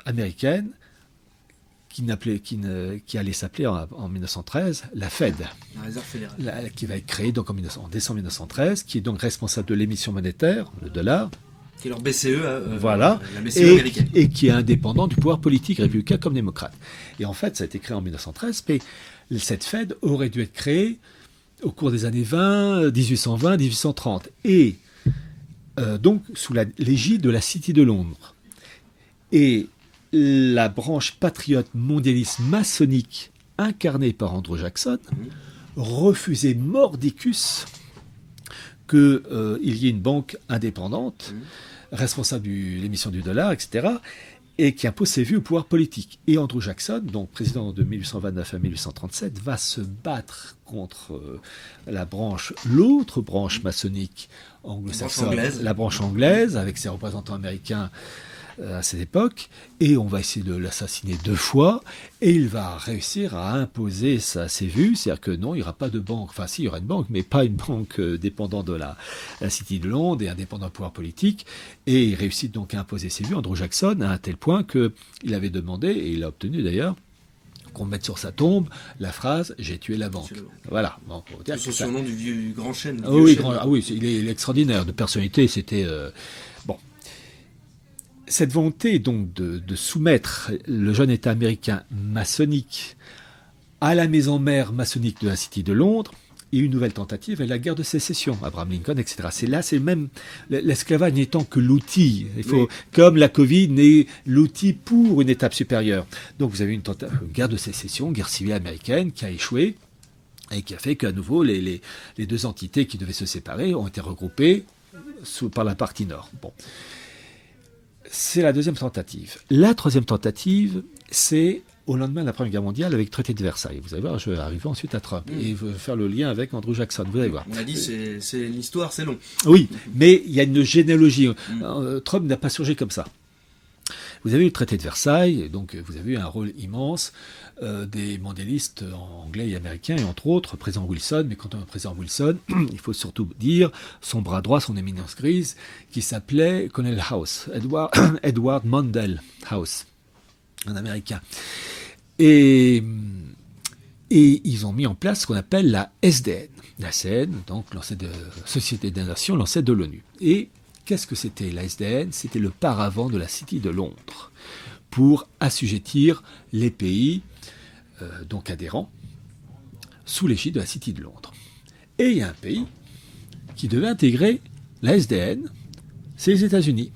américaine qui allait s'appeler en 1913 la Fed, La Réserve fédérale. qui va être créée donc en décembre 1913, qui est donc responsable de l'émission monétaire, le dollar, Qui est leur BCE, voilà, la BCE américaine. et qui est indépendant du pouvoir politique républicain comme démocrate. Et en fait, ça a été créé en 1913, mais cette Fed aurait dû être créée au cours des années 20, 1820, 1830, et donc sous l'égide de la City de Londres. Et la branche patriote mondialiste maçonnique incarnée par Andrew Jackson refusait mordicus qu'il y ait une banque indépendante, responsable de l'émission du dollar, etc., et qui impose ses vues au pouvoir politique. Et Andrew Jackson, donc président de 1829 à 1837, va se battre contre l'autre branche maçonnique anglo-saxonne, la branche anglaise, avec ses représentants américains à cette époque, et on va essayer de l'assassiner 2 fois, et il va réussir à imposer ses vues, c'est-à-dire que non, il n'y aura pas de banque, enfin si, il y aura une banque, mais pas une banque dépendant de la City de Londres et indépendant du pouvoir politique, et il réussit donc à imposer ses vues, Andrew Jackson, à un tel point qu'il avait demandé, et il a obtenu d'ailleurs, qu'on mette sur sa tombe la phrase « J'ai tué la banque ». Voilà. Bon, c'est son surnom du vieux grand chêne. Oui, il est extraordinaire de personnalité, c'était... Bon. Cette volonté donc de soumettre le jeune État américain maçonnique à la maison mère maçonnique de la City de Londres, et une nouvelle tentative est la guerre de sécession, Abraham Lincoln, etc. C'est même l'esclavage n'étant que l'outil. Il faut, comme la Covid n'est l'outil pour une étape supérieure. Donc vous avez une guerre de sécession, guerre civile américaine qui a échoué et qui a fait qu'à nouveau les 2 entités qui devaient se séparer ont été regroupées par la partie nord. Bon. C'est la 2e tentative. La 3e tentative, c'est au lendemain de la Première Guerre mondiale avec le traité de Versailles. Vous allez voir, je vais arriver ensuite à Trump et faire le lien avec Andrew Jackson. Vous allez voir. On a dit, c'est l'histoire, c'est long. Oui, mais il y a une généalogie. Trump n'a pas surgi comme ça. Vous avez eu le traité de Versailles, et donc vous avez eu un rôle immense des mondialistes anglais et américains, et entre autres, le président Wilson. Mais quand on a le président Wilson, il faut surtout dire son bras droit, son éminence grise, qui s'appelait Colonel House, Edward Mandell House, un Américain. Et ils ont mis en place ce qu'on appelle la SDN. La SDN, donc l'ancienne Société des Nations, l'ancêtre de l'ONU. Et qu'est-ce que c'était la SDN ? C'était le paravent de la City de Londres pour assujettir les pays donc adhérents sous l'égide de la City de Londres. Et il y a un pays qui devait intégrer la SDN, c'est les États-Unis.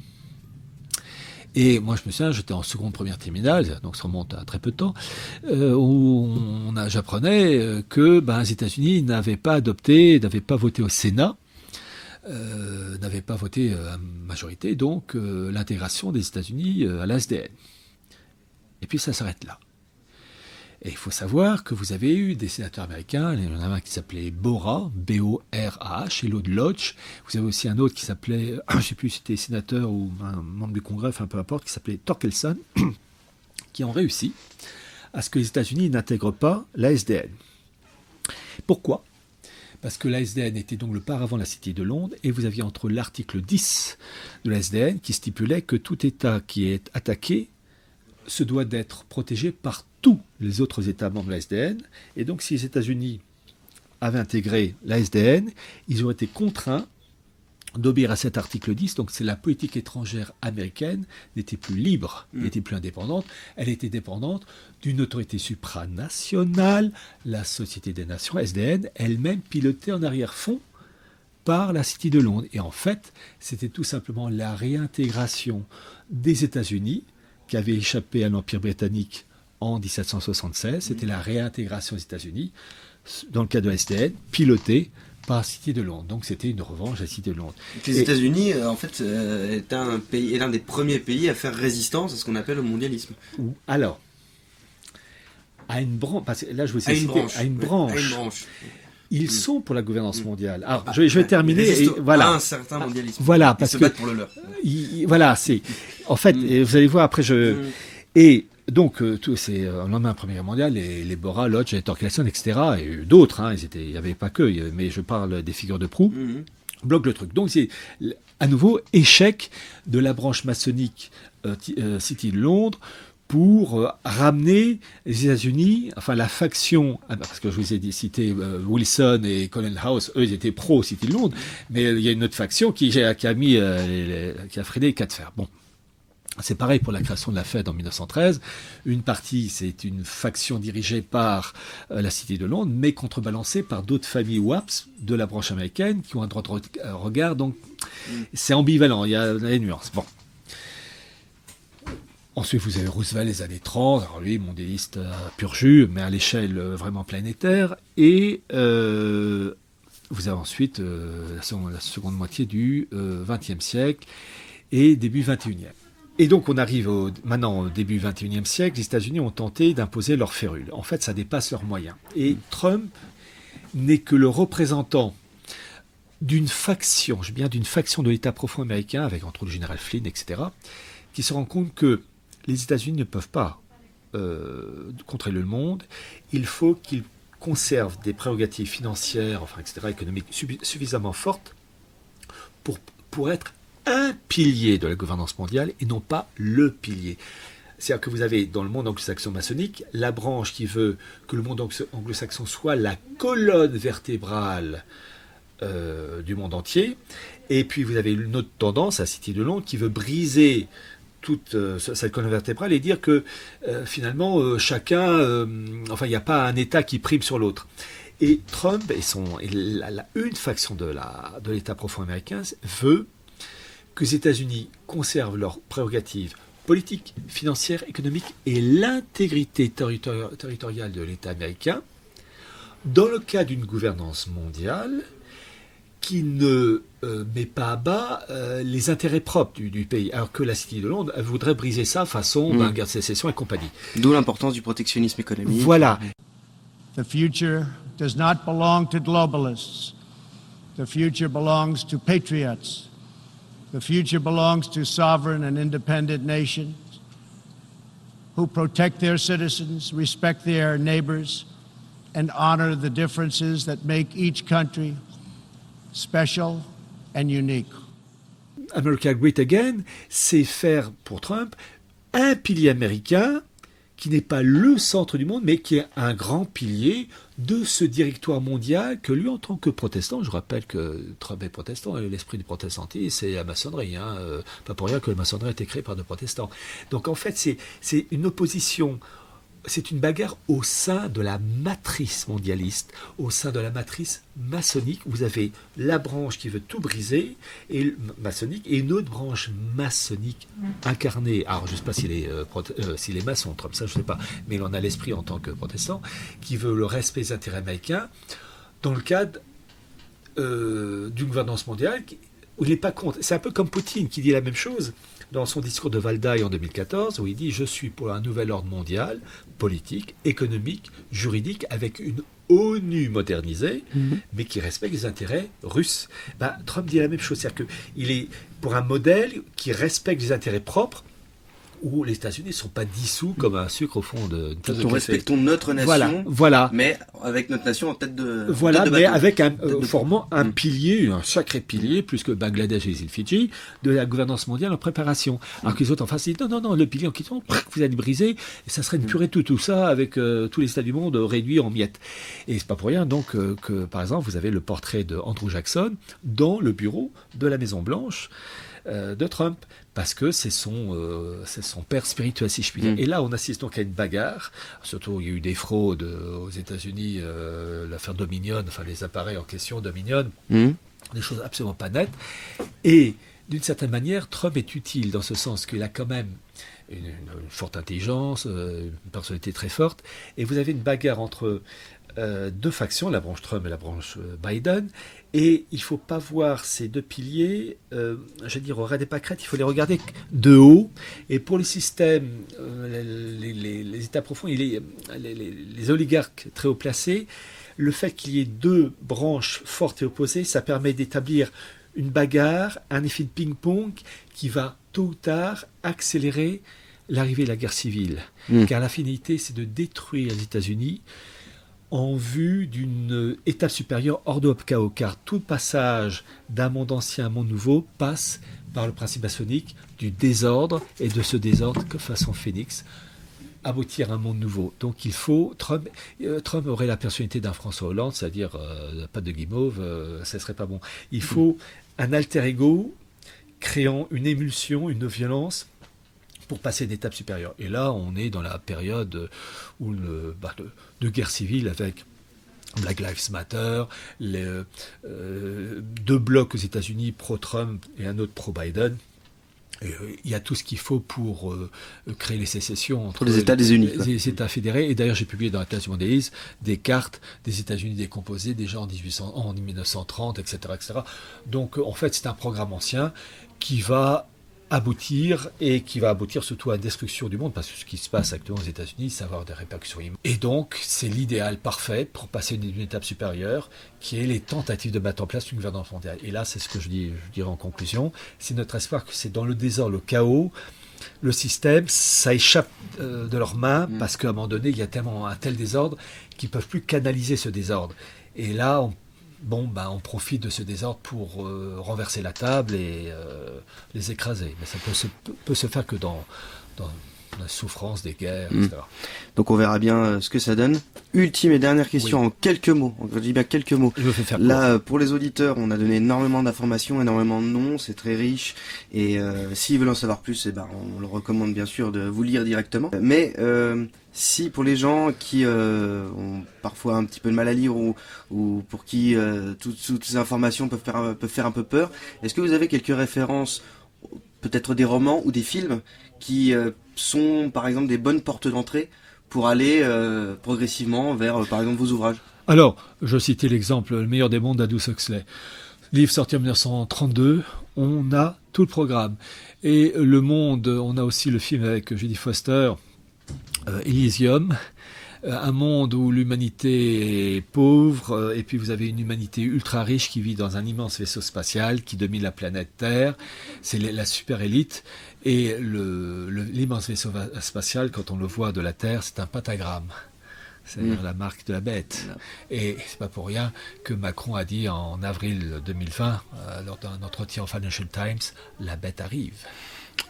Et moi, je me souviens, j'étais en seconde, première terminale, donc ça remonte à très peu de temps, où j'apprenais que les États-Unis n'avaient pas voté au Sénat, n'avaient pas voté à majorité, donc l'intégration des États-Unis à la SDN. Et puis ça s'arrête là. Et il faut savoir que vous avez eu des sénateurs américains, il y en a un qui s'appelait Bora, B-O-R-A-H, et l'autre Lodge. Vous avez aussi un autre qui s'appelait, je ne sais plus si c'était sénateur ou un membre du Congrès, enfin peu importe, qui s'appelait Torkelson, qui ont réussi à ce que les États-Unis n'intègrent pas la SDN. Pourquoi ? Parce que la SDN était donc le paravent de la City de Londres, et vous aviez entre l'article 10 de la SDN qui stipulait que tout État qui est attaqué se doit d'être protégé par tous les autres États membres de la SDN. Et donc, si les États-Unis avaient intégré la SDN, ils auraient été contraints d'obéir à cet article 10. Donc, c'est la politique étrangère américaine n'était plus libre, n'était plus indépendante. Elle était dépendante d'une autorité supranationale, la Société des Nations, SDN, elle-même pilotée en arrière-fond par la City de Londres. Et en fait, c'était tout simplement la réintégration des États-Unis qui avaient échappé à l'Empire britannique en 1776, c'était la réintégration des États-Unis, dans le cas de la SDN, pilotée par la City de Londres. Donc c'était une revanche à la City de Londres. Les États-Unis, en fait, est l'un des premiers pays à faire résistance à ce qu'on appelle le mondialisme. Alors, à une branche, parce que là je vous ai cité, à une branche. Ils sont pour la gouvernance mondiale. Alors, je vais terminer. Et voilà. À un certain mondialisme. Voilà, parce ils se que battent pour le leur. Voilà, c'est. En fait, et vous allez voir après. Et donc, tout, c'est au lendemain de la Première Guerre mondiale, les Bora, Lodge, les Torkelson, etc. Et d'autres. Il n'y avait pas que. Mais je parle des figures de proue. Bloque le truc. Donc, c'est à nouveau échec de la branche maçonnique City de Londres pour ramener les États-Unis, enfin la faction, parce que je vous ai cité Wilson et Colonel House, eux ils étaient pro-City de Londres, mais il y a une autre faction qui a freiné les cas de fer. Bon, c'est pareil pour la création de la Fed en 1913. Une partie, c'est une faction dirigée par la City de Londres, mais contrebalancée par d'autres familles WAPS de la branche américaine qui ont un droit de regard, donc c'est ambivalent, il y a des nuances. Bon. Ensuite, vous avez Roosevelt les années 30, alors lui, mondialiste pur jus, mais à l'échelle vraiment planétaire. Et vous avez ensuite la seconde moitié du XXe siècle et début XXIe. Et donc, on arrive maintenant au début XXIe siècle, les États-Unis ont tenté d'imposer leur férule. En fait, ça dépasse leurs moyens. Et Trump n'est que le représentant d'une faction, d'une faction de l'État profond américain, avec entre autres le général Flynn, etc., qui se rend compte que les États-Unis ne peuvent pas contrôler le monde. Il faut qu'ils conservent des prérogatives financières, etc., économiques suffisamment fortes pour être un pilier de la gouvernance mondiale et non pas le pilier. C'est-à-dire que vous avez dans le monde anglo-saxon maçonnique la branche qui veut que le monde anglo-saxon soit la colonne vertébrale du monde entier, et puis vous avez une autre tendance, la City de Londres, qui veut briser toute cette colonne vertébrale et dire que finalement chacun, il n'y a pas un État qui prime sur l'autre. Et Trump une faction de l'État profond américain veut que les États-Unis conservent leurs prérogatives politiques, financières, économiques et l'intégrité territoriale de l'État américain dans le cas d'une gouvernance mondiale qui ne met pas à bas les intérêts propres du pays, alors que la City de Londres voudrait briser ça façon guerre de sécession et compagnie. D'où l'importance du protectionnisme économique. Voilà. The future does not belong to globalists. The future belongs to patriots. The future belongs to sovereign and independent nations who protect their citizens, respect their neighbors, and honor the differences that make each country special and unique. America Great Again, c'est faire pour Trump un pilier américain qui n'est pas le centre du monde, mais qui est un grand pilier de ce directoire mondial que lui, en tant que protestant, je rappelle que Trump est protestant, et l'esprit du protestantisme, c'est la maçonnerie. Pas pour rien que la maçonnerie a été créée par des protestants. Donc en fait, c'est une opposition. C'est une bagarre au sein de la matrice mondialiste, au sein de la matrice maçonnique. Vous avez la branche qui veut tout briser, maçonnique, et une autre branche maçonnique incarnée. Alors, je ne sais pas s'il est maçon, Trump, ça je ne sais pas, mais il en a l'esprit en tant que protestant, qui veut le respect des intérêts américains dans le cadre d'une gouvernance mondiale où il n'est pas contre. C'est un peu comme Poutine qui dit la même chose dans son discours de Valdai en 2014, où il dit « Je suis pour un nouvel ordre mondial, politique, économique, juridique, avec une ONU modernisée, mais qui respecte les intérêts russes. » Trump dit la même chose, c'est-à-dire qu'il est pour un modèle qui respecte les intérêts propres, où les États-Unis ne sont pas dissous comme un sucre au fond d'une tasse de café. Nous respectons notre nation, voilà. Mais avec notre nation en tête de Voilà, tête de mais bateau. avec formant un pilier, un sacré pilier, plus que Bangladesh et les îles Fidji, de la gouvernance mondiale en préparation. Alors que les autres en face disent non, le pilier en quittant, vous allez briser, et ça serait une purée tout ça avec tous les États du monde réduits en miettes. Et c'est pas pour rien donc que, par exemple, vous avez le portrait de Andrew Jackson dans le bureau de la Maison Blanche de Trump, parce que c'est son père spirituel, si je puis dire. Et là, on assiste donc à une bagarre. Surtout, il y a eu des fraudes aux États-Unis, l'affaire Dominion, les appareils en question, Dominion, des choses absolument pas nettes. Et d'une certaine manière, Trump est utile dans ce sens qu'il a quand même une forte intelligence, une personnalité très forte. Et vous avez une bagarre entre deux factions, la branche Trump et la branche Biden, et il ne faut pas voir ces deux piliers, au ras des pâquerettes, il faut les regarder de haut, et pour les systèmes, les États profonds, les oligarques très haut placés, le fait qu'il y ait deux branches fortes et opposées, ça permet d'établir une bagarre, un effet de ping-pong qui va tôt ou tard accélérer l'arrivée de la guerre civile, car la finalité, c'est de détruire les États-Unis en vue d'une étape supérieure hors de chaos, car tout passage d'un monde ancien à un monde nouveau passe par le principe maçonnique du désordre, et de ce désordre, que façon phénix, aboutir à un monde nouveau. Donc il faut, Trump aurait la personnalité d'un François Hollande, c'est-à-dire pas de guimauve, ça serait pas bon. Il faut un alter ego créant une émulsion, une violence, pour passer d'étape supérieure. Et là, on est dans la période où de guerre civile avec Black Lives Matter, deux blocs aux États-Unis pro-Trump et un autre pro-Biden. Il y a tout ce qu'il faut pour créer les sécessions entre les États des Unis, les États fédérés. Et d'ailleurs, j'ai publié dans la thèse mondialiste des cartes des États-Unis décomposées déjà en 1930, etc., etc. Donc, en fait, c'est un programme ancien qui va aboutir, et qui va aboutir surtout à la destruction du monde, parce que ce qui se passe actuellement aux États-Unis, ça va avoir des répercussions immenses. Et donc, c'est l'idéal parfait pour passer d'une étape supérieure, qui est les tentatives de mettre en place une gouvernance mondiale. Et là, c'est ce que je dirais en conclusion, c'est notre espoir que c'est dans le désordre, le chaos, le système, ça échappe de leurs mains parce qu'à un moment donné, il y a tellement un tel désordre qu'ils ne peuvent plus canaliser ce désordre. Et là, on profite de ce désordre pour renverser la table et les écraser. Mais ça peut se faire que dans la souffrance des guerres, etc. Donc on verra bien ce que ça donne. Ultime et dernière question en quelques mots. Je dis bien quelques mots. Je fais faire Là, pour les auditeurs, on a donné énormément d'informations, énormément de noms, c'est très riche. Et s'ils veulent en savoir plus, on leur recommande bien sûr de vous lire directement. Mais si pour les gens qui ont parfois un petit peu de mal à lire ou pour qui toutes ces informations peuvent faire un peu peur, est-ce que vous avez quelques références, peut-être des romans ou des films qui sont par exemple des bonnes portes d'entrée pour aller progressivement vers par exemple vos ouvrages? Alors, je citais l'exemple Le meilleur des mondes d'Aldous Huxley. Livre sorti en 1932, on a tout le programme. Et Le Monde, on a aussi le film avec Jodie Foster, Elysium, un monde où l'humanité est pauvre, et puis vous avez une humanité ultra riche qui vit dans un immense vaisseau spatial qui domine la planète Terre. C'est la super élite. Et l'immense vaisseau spatial, quand on le voit de la Terre, c'est un pentagramme. C'est-à-dire la marque de la bête. Et c'est pas pour rien que Macron a dit en avril 2020, lors d'un entretien au Financial Times, la bête arrive.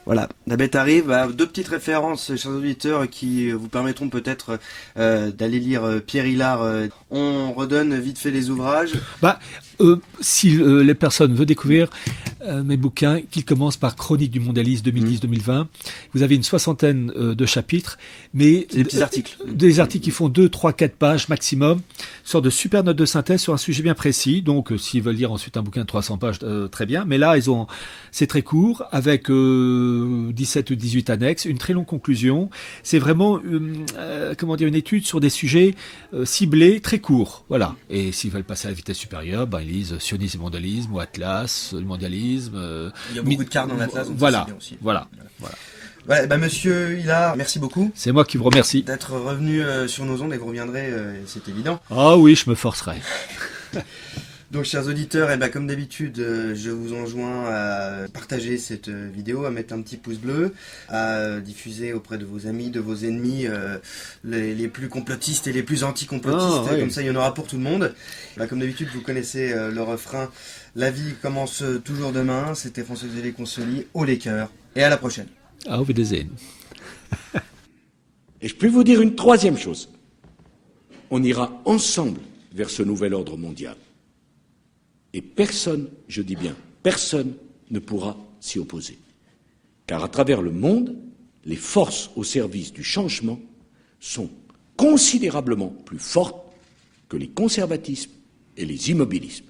Voilà, la bête arrive. Deux petites références, chers auditeurs, qui vous permettront peut-être d'aller lire Pierre Hillard. On redonne vite fait les ouvrages. Si les personnes veulent découvrir mes bouquins, qu'ils commencent par Chronique du mondialisme 2010-2020. Vous avez une soixantaine de chapitres, mais des petits articles. Des articles qui font 2, 3, 4 pages maximum, sortent de super notes de synthèse sur un sujet bien précis. Donc, s'ils veulent lire ensuite un bouquin de 300 pages, très bien. Mais là, c'est très court, avec 17 ou 18 annexes, une très longue conclusion. C'est vraiment, une étude sur des sujets ciblés, très courts. Voilà. Et s'ils veulent passer à la vitesse supérieure, ils lisent Sionisme et mondialisme ou Atlas, le mondialisme. Il y a beaucoup de cartes dans l'Atlas. Voilà. Monsieur Hillard, merci beaucoup. C'est moi qui vous remercie. D'être revenu sur nos ondes et vous reviendrez, c'est évident. Ah oui, je me forcerai. Donc, chers auditeurs, comme d'habitude, je vous enjoins à partager cette vidéo, à mettre un petit pouce bleu, à diffuser auprès de vos amis, de vos ennemis, les plus complotistes et les plus anti-complotistes. Comme ça, il y en aura pour tout le monde. Comme d'habitude, vous connaissez le refrain. La vie commence toujours demain. C'était François-Xavier Consoli, haut les cœurs. Et à la prochaine. Auf Wiedersehen. Et je peux vous dire une troisième chose. On ira ensemble vers ce nouvel ordre mondial. Et personne, je dis bien, personne ne pourra s'y opposer. Car à travers le monde, les forces au service du changement sont considérablement plus fortes que les conservatismes et les immobilismes.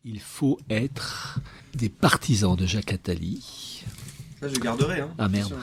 Il faut être des partisans de Jacques Attali. Ça, je garderai. Ah merde.